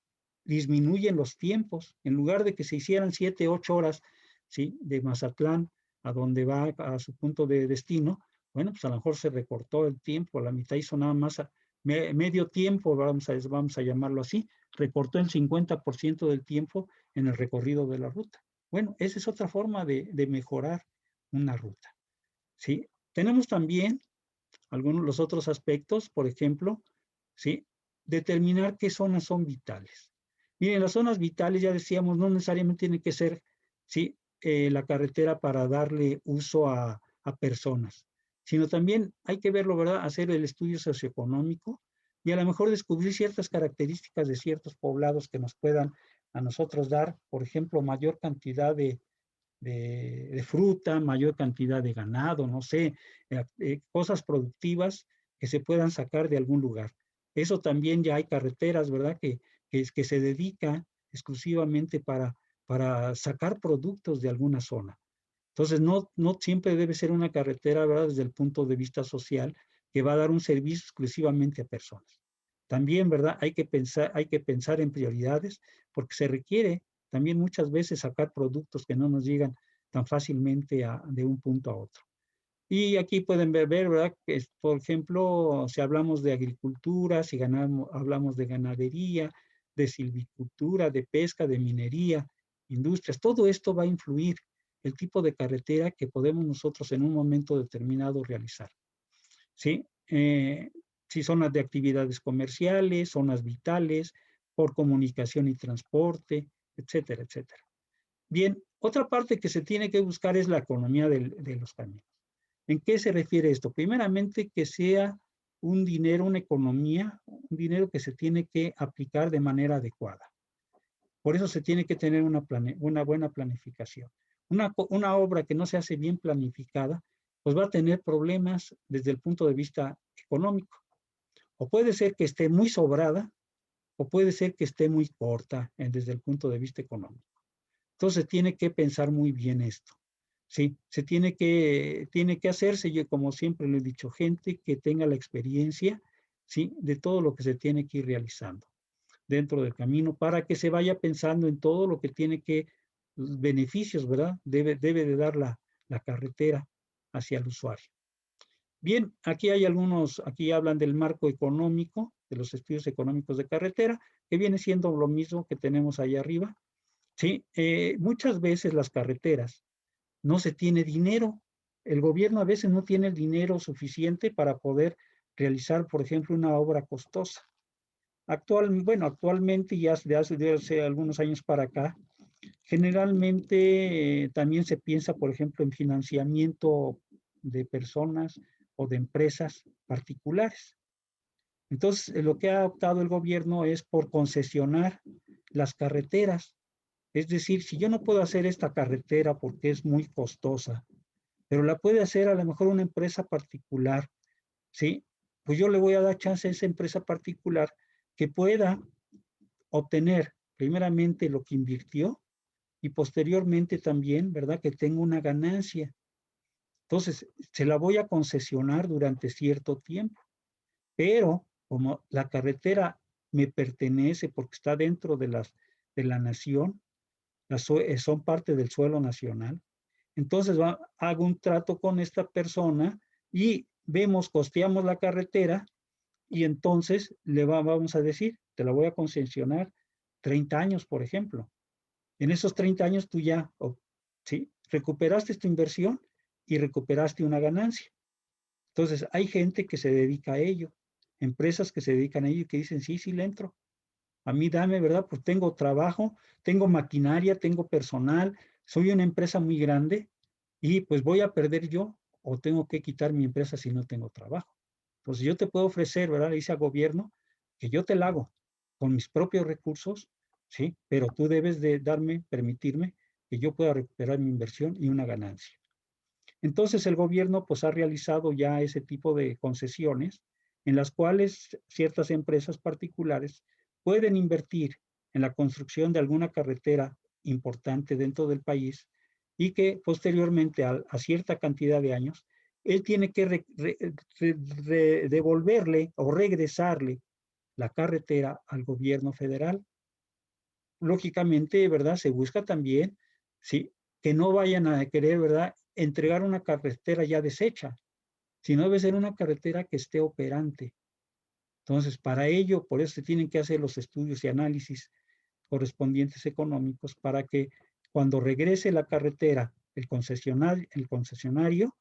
disminuyen los tiempos. En lugar de que se hicieran 7, 8 horas, ¿sí?, de Mazatlán a donde va a su punto de destino, bueno, pues a lo mejor se recortó el tiempo, la mitad hizo nada más medio tiempo, vamos a llamarlo así, recortó el 50% del tiempo en el recorrido de la ruta. Bueno, esa es otra forma de mejorar una ruta, ¿sí? Tenemos también algunos los otros aspectos, por ejemplo, ¿sí?, determinar qué zonas son vitales. Miren, las zonas vitales, ya decíamos, no necesariamente tiene que ser, ¿sí?, la carretera para darle uso a personas, sino también hay que verlo, ¿verdad?, hacer el estudio socioeconómico y a lo mejor descubrir ciertas características de ciertos poblados que nos puedan a nosotros dar, por ejemplo, mayor cantidad de fruta, mayor cantidad de ganado, no sé, cosas productivas que se puedan sacar de algún lugar. Eso también ya hay carreteras, ¿verdad?, que se dedican exclusivamente para sacar productos de alguna zona. Entonces, no siempre debe ser una carretera, ¿verdad?, desde el punto de vista social, que va a dar un servicio exclusivamente a personas. También, ¿verdad?, hay que pensar en prioridades, porque se requiere también muchas veces sacar productos que no nos llegan tan fácilmente de un punto a otro. Y aquí pueden ver, ¿verdad?, que, por ejemplo, si hablamos de agricultura, si hablamos de ganadería, de silvicultura, de pesca, de minería, industrias, todo esto va a influir el tipo de carretera que podemos nosotros en un momento determinado realizar, ¿sí? Si zonas de actividades comerciales, zonas vitales, por comunicación y transporte, etcétera, etcétera. Bien, otra parte que se tiene que buscar es la economía de los caminos. ¿En qué se refiere esto? Primeramente, que sea un dinero, una economía, un dinero que se tiene que aplicar de manera adecuada. Por eso se tiene que tener una buena planificación. Una obra que no se hace bien planificada, pues va a tener problemas desde el punto de vista económico. O puede ser que esté muy sobrada, o puede ser que esté muy corta desde el punto de vista económico. Entonces tiene que pensar muy bien esto. Sí, tiene que hacerse, yo como siempre lo he dicho, gente que tenga la experiencia, ¿sí?, de todo lo que se tiene que ir realizando dentro del camino para que se vaya pensando en todo lo que tiene que, beneficios, ¿verdad?, debe de dar la carretera hacia el usuario. Bien, aquí aquí hablan del marco económico, de los estudios económicos de carretera, que viene siendo lo mismo que tenemos ahí arriba. Sí, muchas veces las carreteras no se tiene dinero. El gobierno a veces no tiene el dinero suficiente para poder realizar, por ejemplo, una obra costosa. Actualmente, ya de hace algunos años para acá, generalmente también se piensa, por ejemplo, en financiamiento de personas o de empresas particulares. Entonces, lo que ha optado el gobierno es por concesionar las carreteras. Es decir, si yo no puedo hacer esta carretera porque es muy costosa, pero la puede hacer a lo mejor una empresa particular, ¿sí?, pues yo le voy a dar chance a esa empresa particular que pueda obtener primeramente lo que invirtió y posteriormente también, ¿verdad?, que tenga una ganancia. Entonces, se la voy a concesionar durante cierto tiempo, pero como la carretera me pertenece porque está dentro de la nación, son parte del suelo nacional, entonces hago un trato con esta persona y costeamos la carretera y entonces vamos a decir, te la voy a concesionar 30 años, por ejemplo. En esos 30 años tú ya, ¿sí?, recuperaste tu inversión y recuperaste una ganancia. Entonces, hay gente que se dedica a ello, empresas que se dedican a ello y que dicen, sí, le entro. A mí dame, ¿verdad? Pues tengo trabajo, tengo maquinaria, tengo personal, soy una empresa muy grande y pues voy a perder yo o tengo que quitar mi empresa si no tengo trabajo. Pues yo te puedo ofrecer, ¿verdad?, le dice al gobierno, que yo te la hago con mis propios recursos, ¿sí? Pero tú debes de permitirme que yo pueda recuperar mi inversión y una ganancia. Entonces el gobierno pues ha realizado ya ese tipo de concesiones en las cuales ciertas empresas particulares pueden invertir en la construcción de alguna carretera importante dentro del país y que posteriormente a cierta cantidad de años, él tiene que devolverle o regresarle la carretera al gobierno federal. lógicamente, ¿verdad? Se busca también, ¿sí? Que no vayan a querer, ¿verdad? Entregar una carretera ya deshecha, sino debe ser una carretera que esté operante. Entonces, para ello, por eso se tienen que hacer los estudios y análisis correspondientes económicos para que cuando regrese la carretera, el concesionario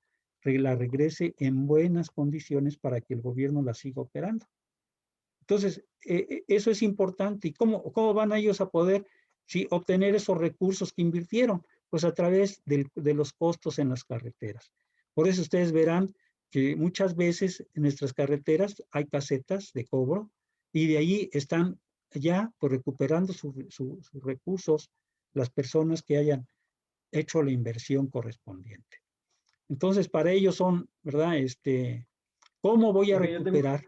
la regrese en buenas condiciones para que el gobierno la siga operando. Entonces, eso es importante. ¿Y cómo van ellos a poder obtener esos recursos que invirtieron? Pues a través de los costos en las carreteras. Por eso ustedes verán que muchas veces en nuestras carreteras hay casetas de cobro y de ahí están ya pues, recuperando sus recursos las personas que hayan hecho la inversión correspondiente. Entonces, para ellos son, ¿verdad? ¿Cómo voy a recuperar?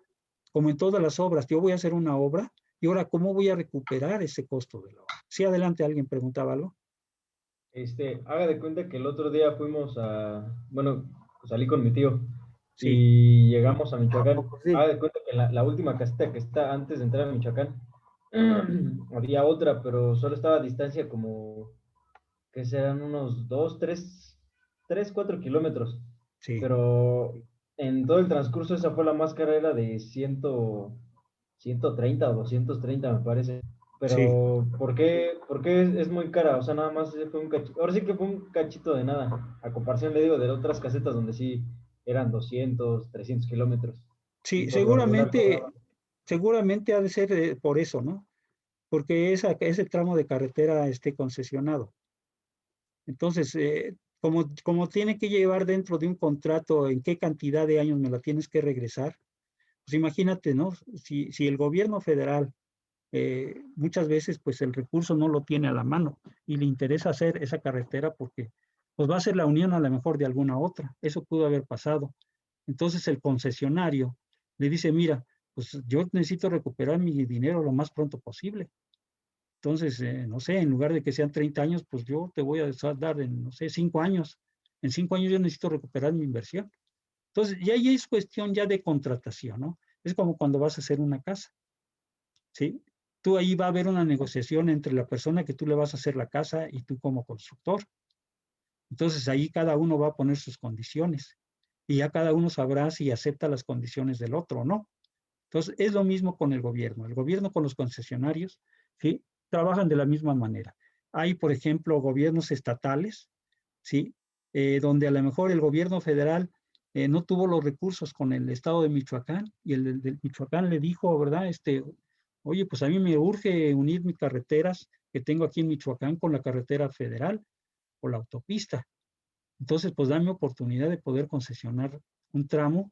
Como en todas las obras, yo voy a hacer una obra y ahora, ¿cómo voy a recuperar ese costo de la obra? Sí, adelante, alguien preguntaba algo. Haga de cuenta que el otro día bueno, salí con mi tío Sí, y llegamos a Michoacán. poco sí? Haga de cuenta que la última caseta que está antes de entrar a Michoacán, había otra, pero solo estaba a distancia como, que serán unos 4 kilómetros. sí, Pero en todo el transcurso esa fue la más cara, era de 130 o 230 me parece. sí. Pero, ¿por qué es muy cara? O sea, nada más fue un cachito. Ahora sí que fue un cachito de nada. A comparación, le digo, de otras casetas donde sí eran 200, 300 kilómetros. Y Sí, por lo regular cobraban. seguramente ha de ser por eso, ¿no? Porque ese tramo de carretera esté concesionado. Entonces, como tiene que llevar dentro de un contrato en qué cantidad de años me la tienes que regresar, pues imagínate, ¿no? Si el gobierno federal muchas veces pues el recurso no lo tiene a la mano y le interesa hacer esa carretera porque pues va a ser la unión a lo mejor de alguna otra. Eso pudo haber pasado. Entonces el concesionario le dice, mira, pues yo necesito recuperar mi dinero lo más pronto posible. Entonces, no sé, en lugar de que sean 30 años, pues yo te voy a dar en, no sé, 5 años. En 5 años yo necesito recuperar mi inversión. Entonces, ya ahí es cuestión ya de contratación, ¿no? Es como cuando vas a hacer una casa. ¿Sí? Tú ahí va a haber una negociación entre la persona que tú le vas a hacer la casa y tú como constructor. Entonces ahí cada uno va a poner sus condiciones y ya cada uno sabrá si acepta las condiciones del otro o no. Entonces es lo mismo con el gobierno. El gobierno con los concesionarios, ¿sí? Trabajan de la misma manera. Hay, por ejemplo, gobiernos estatales, ¿sí? Donde a lo mejor el gobierno federal no tuvo los recursos con el estado de Michoacán y el del Michoacán le dijo, ¿verdad? Oye, pues a mí me urge unir mis carreteras que tengo aquí en Michoacán con la carretera federal o la autopista. Entonces, pues dame oportunidad de poder concesionar un tramo.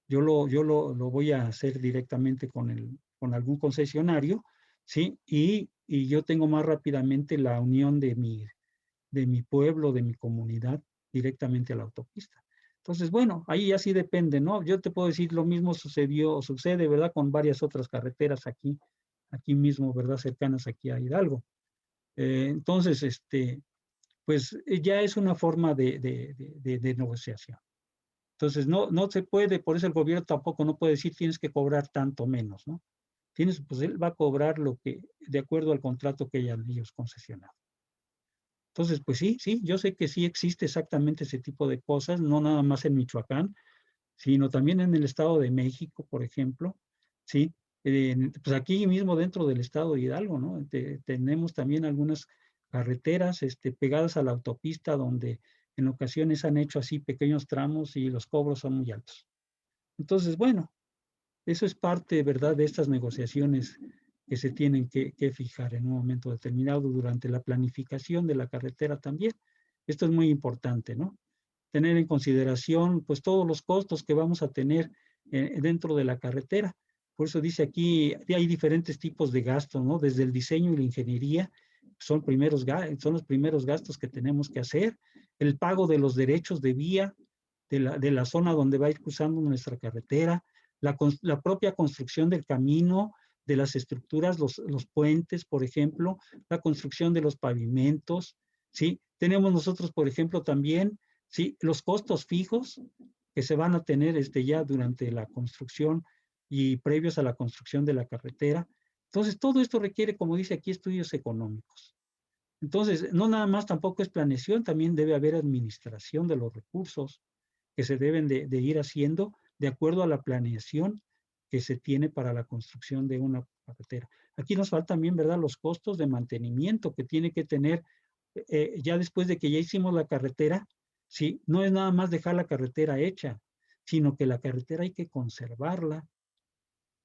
Yo lo voy a hacer directamente con algún concesionario, ¿sí? Y yo tengo más rápidamente la unión de mi pueblo, de mi comunidad, directamente a la autopista. Entonces, bueno, ahí ya sí depende, ¿no? Yo te puedo decir lo mismo sucede, ¿verdad? Con varias otras carreteras aquí mismo, ¿verdad? Cercanas aquí a Hidalgo. Entonces, pues ya es una forma de negociación. Entonces, no se puede, por eso el gobierno tampoco no puede decir tienes que cobrar tanto menos, ¿no? Pues él va a cobrar de acuerdo al contrato que hayan ellos concesionado. Entonces, pues sí, yo sé que sí existe exactamente ese tipo de cosas, no nada más en Michoacán, sino también en el Estado de México, por ejemplo, ¿sí? Pues aquí mismo dentro del Estado de Hidalgo, ¿no? Tenemos también algunas carreteras pegadas a la autopista donde en ocasiones han hecho así pequeños tramos y los cobros son muy altos. Entonces, bueno, eso es parte, ¿verdad?, de estas negociaciones que se tienen que fijar en un momento determinado durante la planificación de la carretera también. Esto es muy importante, ¿no? Tener en consideración, pues, todos los costos que vamos a tener dentro de la carretera. Por eso dice aquí, hay diferentes tipos de gastos, ¿no? Desde el diseño y la ingeniería, son los primeros gastos que tenemos que hacer. El pago de los derechos de vía de la zona donde va a ir cruzando nuestra carretera, la propia construcción del camino, de las estructuras, los puentes, por ejemplo, la construcción de los pavimentos, ¿sí? Tenemos nosotros, por ejemplo, también, ¿sí?, los costos fijos que se van a tener ya durante la construcción y previos a la construcción de la carretera, Entonces, todo esto requiere, como dice aquí, estudios económicos. Entonces, no nada más tampoco es planeación, también debe haber administración de los recursos que se deben de ir haciendo de acuerdo a la planeación que se tiene para la construcción de una carretera. Aquí nos faltan también, ¿verdad?, los costos de mantenimiento que tiene que tener ya después de que ya hicimos la carretera. Sí, no es nada más dejar la carretera hecha, sino que la carretera hay que conservarla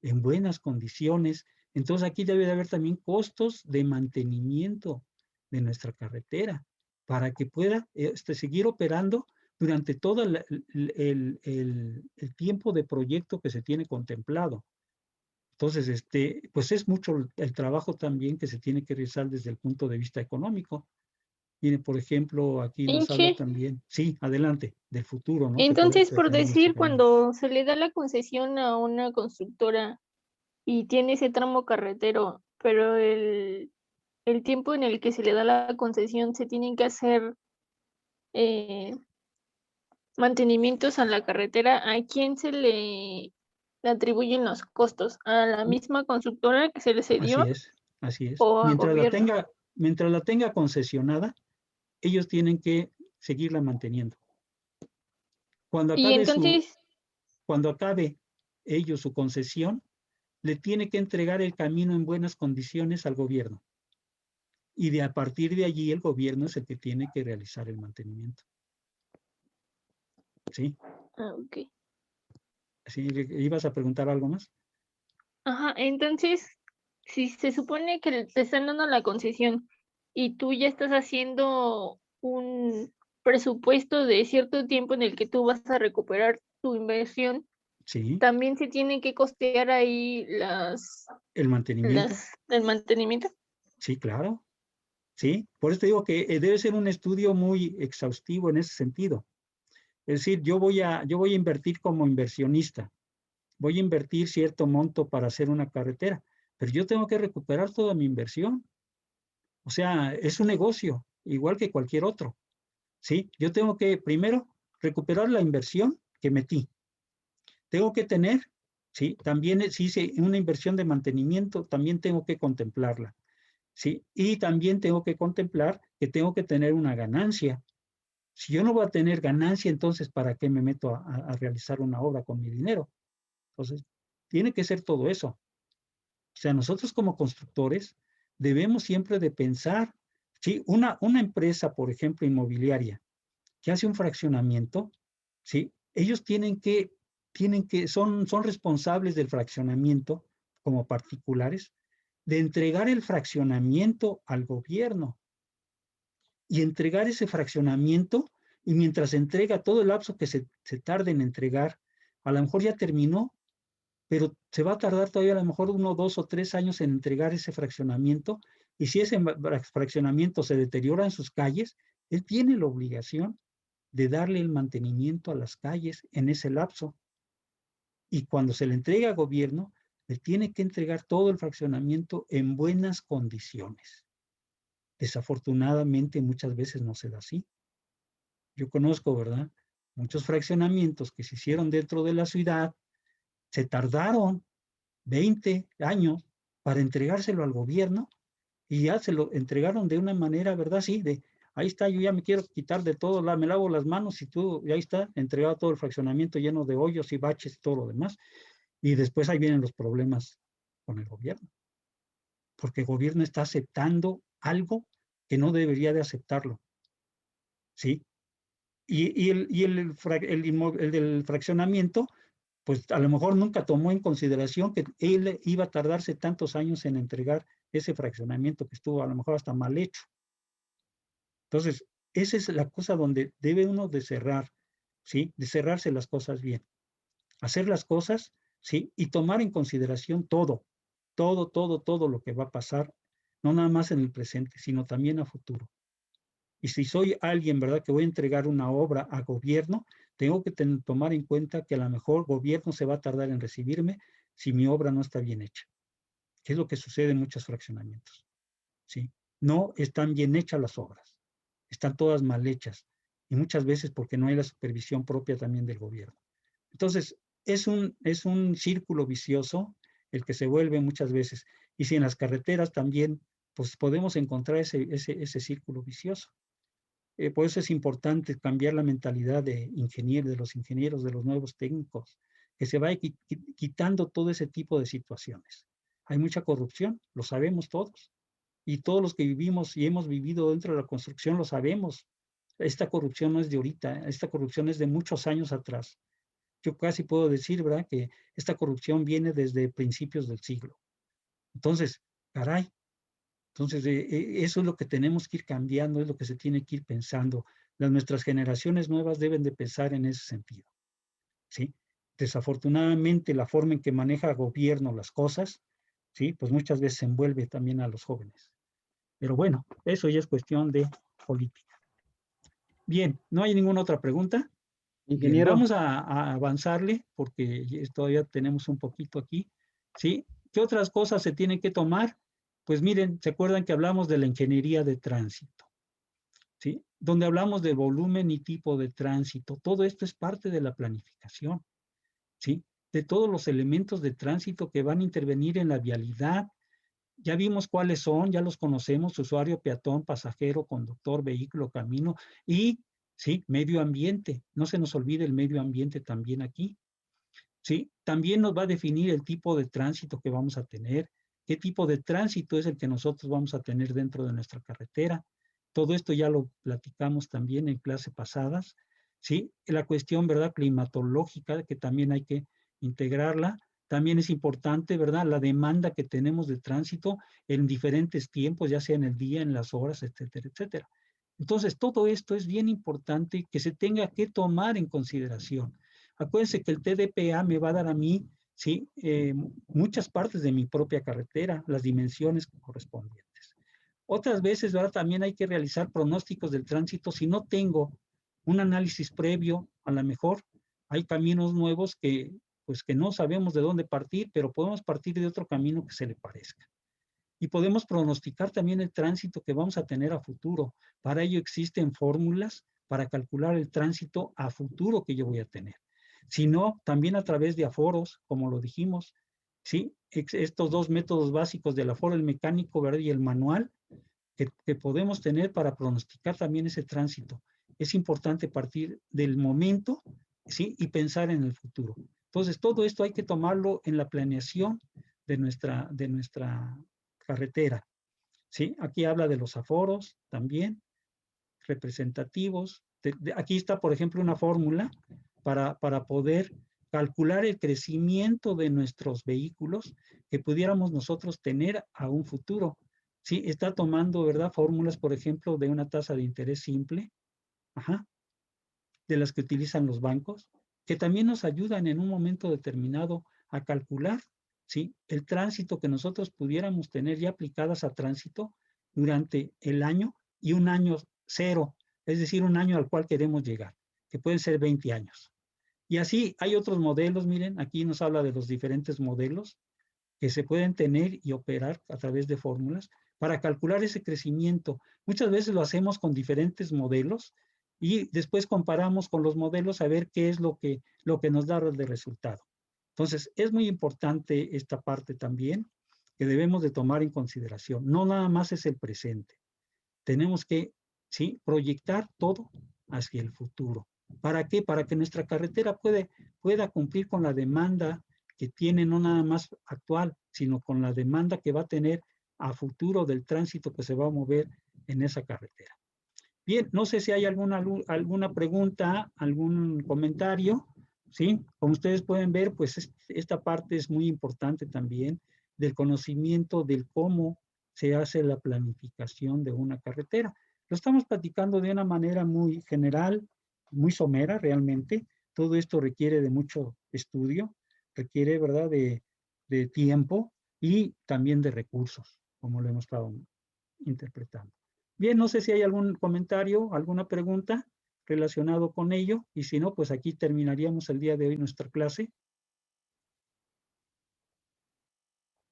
en buenas condiciones. Entonces aquí debe de haber también costos de mantenimiento de nuestra carretera para que pueda seguir operando durante todo el tiempo de proyecto que se tiene contemplado. Entonces, pues es mucho el trabajo también que se tiene que realizar desde el punto de vista económico. Mire, por ejemplo, aquí nos habla Inge, también, sí, adelante, del futuro, ¿no? Que entonces, por pretendemos decir, tener. cuando se le da la concesión a una constructora y tiene ese tramo carretero, pero el tiempo en el que se le da la concesión se tienen que hacer eh, mantenimientos a la carretera, ¿a quién se le atribuyen los costos? ¿A la misma constructora que se le Así cedió es, así es. o al gobierno? Mientras la tenga concesionada, ellos tienen que seguirla manteniendo. Cuando Y acabe entonces, cuando acabe ellos su concesión, le tiene que entregar el camino en buenas condiciones al gobierno. Y a partir de allí el gobierno es el que tiene que realizar el mantenimiento. ¿Sí? ok. ¿Sí? ¿Ibas a preguntar algo más? Ajá, entonces, si se supone que te están dando la concesión y tú ya estás haciendo un presupuesto de cierto tiempo en el que tú vas a recuperar tu inversión, Sí, también se tiene que costear ahí el mantenimiento. el mantenimiento. Sí, claro. Sí, por eso te digo que debe ser un estudio muy exhaustivo en ese sentido. Es decir, yo voy a invertir como inversionista, voy a invertir cierto monto para hacer una carretera, pero yo tengo que recuperar toda mi inversión. O sea, es un negocio, igual que cualquier otro. ¿Sí? Yo tengo que primero recuperar la inversión que metí. Tengo que tener, ¿sí? También si hice una inversión de mantenimiento, también tengo que contemplarla. ¿Sí? Y también tengo que contemplar que tengo que tener una ganancia. Si yo no voy a tener ganancia, entonces, ¿para qué me meto a realizar una obra con mi dinero? Entonces, tiene que ser todo eso. O sea, nosotros como constructores debemos siempre de pensar, ¿sí? Una empresa, por ejemplo, inmobiliaria, que hace un fraccionamiento, ¿sí? Ellos son responsables del fraccionamiento como particulares, de entregar el fraccionamiento al gobierno y entregar ese fraccionamiento, y mientras entrega todo el lapso que se tarde en entregar, a lo mejor ya terminó, pero se va a tardar todavía a lo mejor 1, 2 o 3 años en entregar ese fraccionamiento, y si ese fraccionamiento se deteriora en sus calles, él tiene la obligación de darle el mantenimiento a las calles en ese lapso. Y cuando se le entrega al gobierno, le tiene que entregar todo el fraccionamiento en buenas condiciones. Desafortunadamente, muchas veces no se da así. Yo conozco, ¿verdad? Muchos fraccionamientos que se hicieron dentro de la ciudad, se tardaron 20 años para entregárselo al gobierno y ya se lo entregaron de una manera, ¿verdad? Sí, ahí está, yo ya me quiero quitar de todo, me lavo las manos y tú, y ahí está, entregado todo el fraccionamiento lleno de hoyos y baches y todo lo demás. Y después ahí vienen los problemas con el gobierno, porque el gobierno está aceptando algo que no debería de aceptarlo, ¿sí? El del fraccionamiento, pues a lo mejor nunca tomó en consideración que él iba a tardarse tantos años en entregar ese fraccionamiento que estuvo a lo mejor hasta mal hecho. Entonces, esa es la cosa donde debe uno de cerrar, ¿sí? De cerrarse las cosas bien. Hacer las cosas, ¿sí? Y tomar en consideración todo lo que va a pasar, no nada más en el presente, sino también a futuro. Y si soy alguien, ¿verdad?, que voy a entregar una obra a gobierno, tengo que tomar en cuenta que a lo mejor gobierno se va a tardar en recibirme si mi obra no está bien hecha, que es lo que sucede en muchos fraccionamientos, ¿sí? No están bien hechas las obras, están todas mal hechas, y muchas veces porque no hay la supervisión propia también del gobierno. Entonces, es un círculo vicioso el que se vuelve muchas veces. Y si en las carreteras también, pues podemos encontrar ese círculo vicioso. Por eso es importante cambiar la mentalidad de los ingenieros, de los nuevos técnicos, que se vaya quitando todo ese tipo de situaciones. Hay mucha corrupción, lo sabemos todos. Y todos los que vivimos y hemos vivido dentro de la construcción lo sabemos. Esta corrupción no es de ahorita, esta corrupción es de muchos años atrás. Yo casi puedo decir, ¿verdad?, que esta corrupción viene desde principios del siglo. Entonces, caray, eso es lo que tenemos que ir cambiando, es lo que se tiene que ir pensando. Nuestras generaciones nuevas deben de pensar en ese sentido, ¿sí? Desafortunadamente, la forma en que maneja el gobierno las cosas, ¿sí?, pues muchas veces envuelve también a los jóvenes. Pero bueno, eso ya es cuestión de política. Bien, ¿no hay ninguna otra pregunta? Bien, Ingeniero. vamos a avanzarle porque todavía tenemos un poquito aquí, ¿sí? ¿Qué otras cosas se tienen que tomar? Pues miren, ¿se acuerdan que hablamos de la ingeniería de tránsito? ¿Sí? Donde hablamos de volumen y tipo de tránsito. Todo esto es parte de la planificación, ¿sí? De todos los elementos de tránsito que van a intervenir en la vialidad. Ya vimos cuáles son, ya los conocemos: usuario, peatón, pasajero, conductor, vehículo, camino y, sí, medio ambiente. No se nos olvide el medio ambiente también aquí, ¿sí? También nos va a definir el tipo de tránsito que vamos a tener, qué tipo de tránsito es el que nosotros vamos a tener dentro de nuestra carretera. Todo esto ya lo platicamos también en clases pasadas, ¿sí? La cuestión, ¿verdad?, climatológica, que también hay que integrarla. También es importante, ¿verdad?, la demanda que tenemos de tránsito en diferentes tiempos, ya sea en el día, en las horas, etcétera, etcétera. Entonces, todo esto es bien importante que se tenga que tomar en consideración. Acuérdense que el TDPA me va a dar a mí, ¿sí?, muchas partes de mi propia carretera, las dimensiones correspondientes. Otras veces, ¿verdad?, también hay que realizar pronósticos del tránsito. Si no tengo un análisis previo, a lo mejor hay caminos nuevos que, pues, que no sabemos de dónde partir, pero podemos partir de otro camino que se le parezca. Y podemos pronosticar también el tránsito que vamos a tener a futuro. Para ello existen fórmulas para calcular el tránsito a futuro que yo voy a tener. Si no, también a través de aforos, como lo dijimos, ¿sí? Estos dos métodos básicos del aforo, el mecánico, ¿verdad?, y el manual, que podemos tener para pronosticar también ese tránsito. Es importante partir del momento, ¿sí?, y pensar en el futuro. Entonces, todo esto hay que tomarlo en la planeación de nuestra carretera, ¿sí? Aquí habla de los aforos también, representativos. Aquí está, por ejemplo, una fórmula para poder calcular el crecimiento de nuestros vehículos que pudiéramos nosotros tener a un futuro. Sí, está tomando, ¿verdad?, fórmulas, por ejemplo, de una tasa de interés simple, de las que utilizan los bancos, que también nos ayudan en un momento determinado a calcular, ¿sí?, el tránsito que nosotros pudiéramos tener ya aplicadas a tránsito durante el año y un año cero, es decir, un año al cual queremos llegar, que pueden ser 20 años. Y así hay otros modelos, miren, aquí nos habla de los diferentes modelos que se pueden tener y operar a través de fórmulas para calcular ese crecimiento. Muchas veces lo hacemos con diferentes modelos y después comparamos con los modelos a ver qué es lo que nos da de resultado. Entonces, es muy importante esta parte también que debemos de tomar en consideración. No nada más es el presente. Tenemos que, ¿sí?, proyectar todo hacia el futuro. ¿Para qué? Para que nuestra carretera pueda cumplir con la demanda que tiene, no nada más actual, sino con la demanda que va a tener a futuro del tránsito que se va a mover en esa carretera. Bien, no sé si hay alguna pregunta, algún comentario, ¿sí? Como ustedes pueden ver, pues esta parte es muy importante también del conocimiento del cómo se hace la planificación de una carretera. Lo estamos platicando de una manera muy general, muy somera realmente. Todo esto requiere de mucho estudio, requiere, ¿verdad?, de tiempo y también de recursos, como lo hemos estado interpretando. Bien, no sé si hay algún comentario, alguna pregunta relacionado con ello, y si no, pues aquí terminaríamos el día de hoy nuestra clase.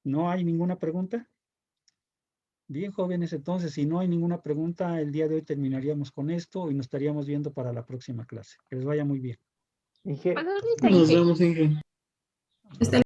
¿No hay ninguna pregunta? Bien, jóvenes, entonces, si no hay ninguna pregunta, el día de hoy terminaríamos con esto y nos estaríamos viendo para la próxima clase. Que les vaya muy bien. Nos vemos, Inge.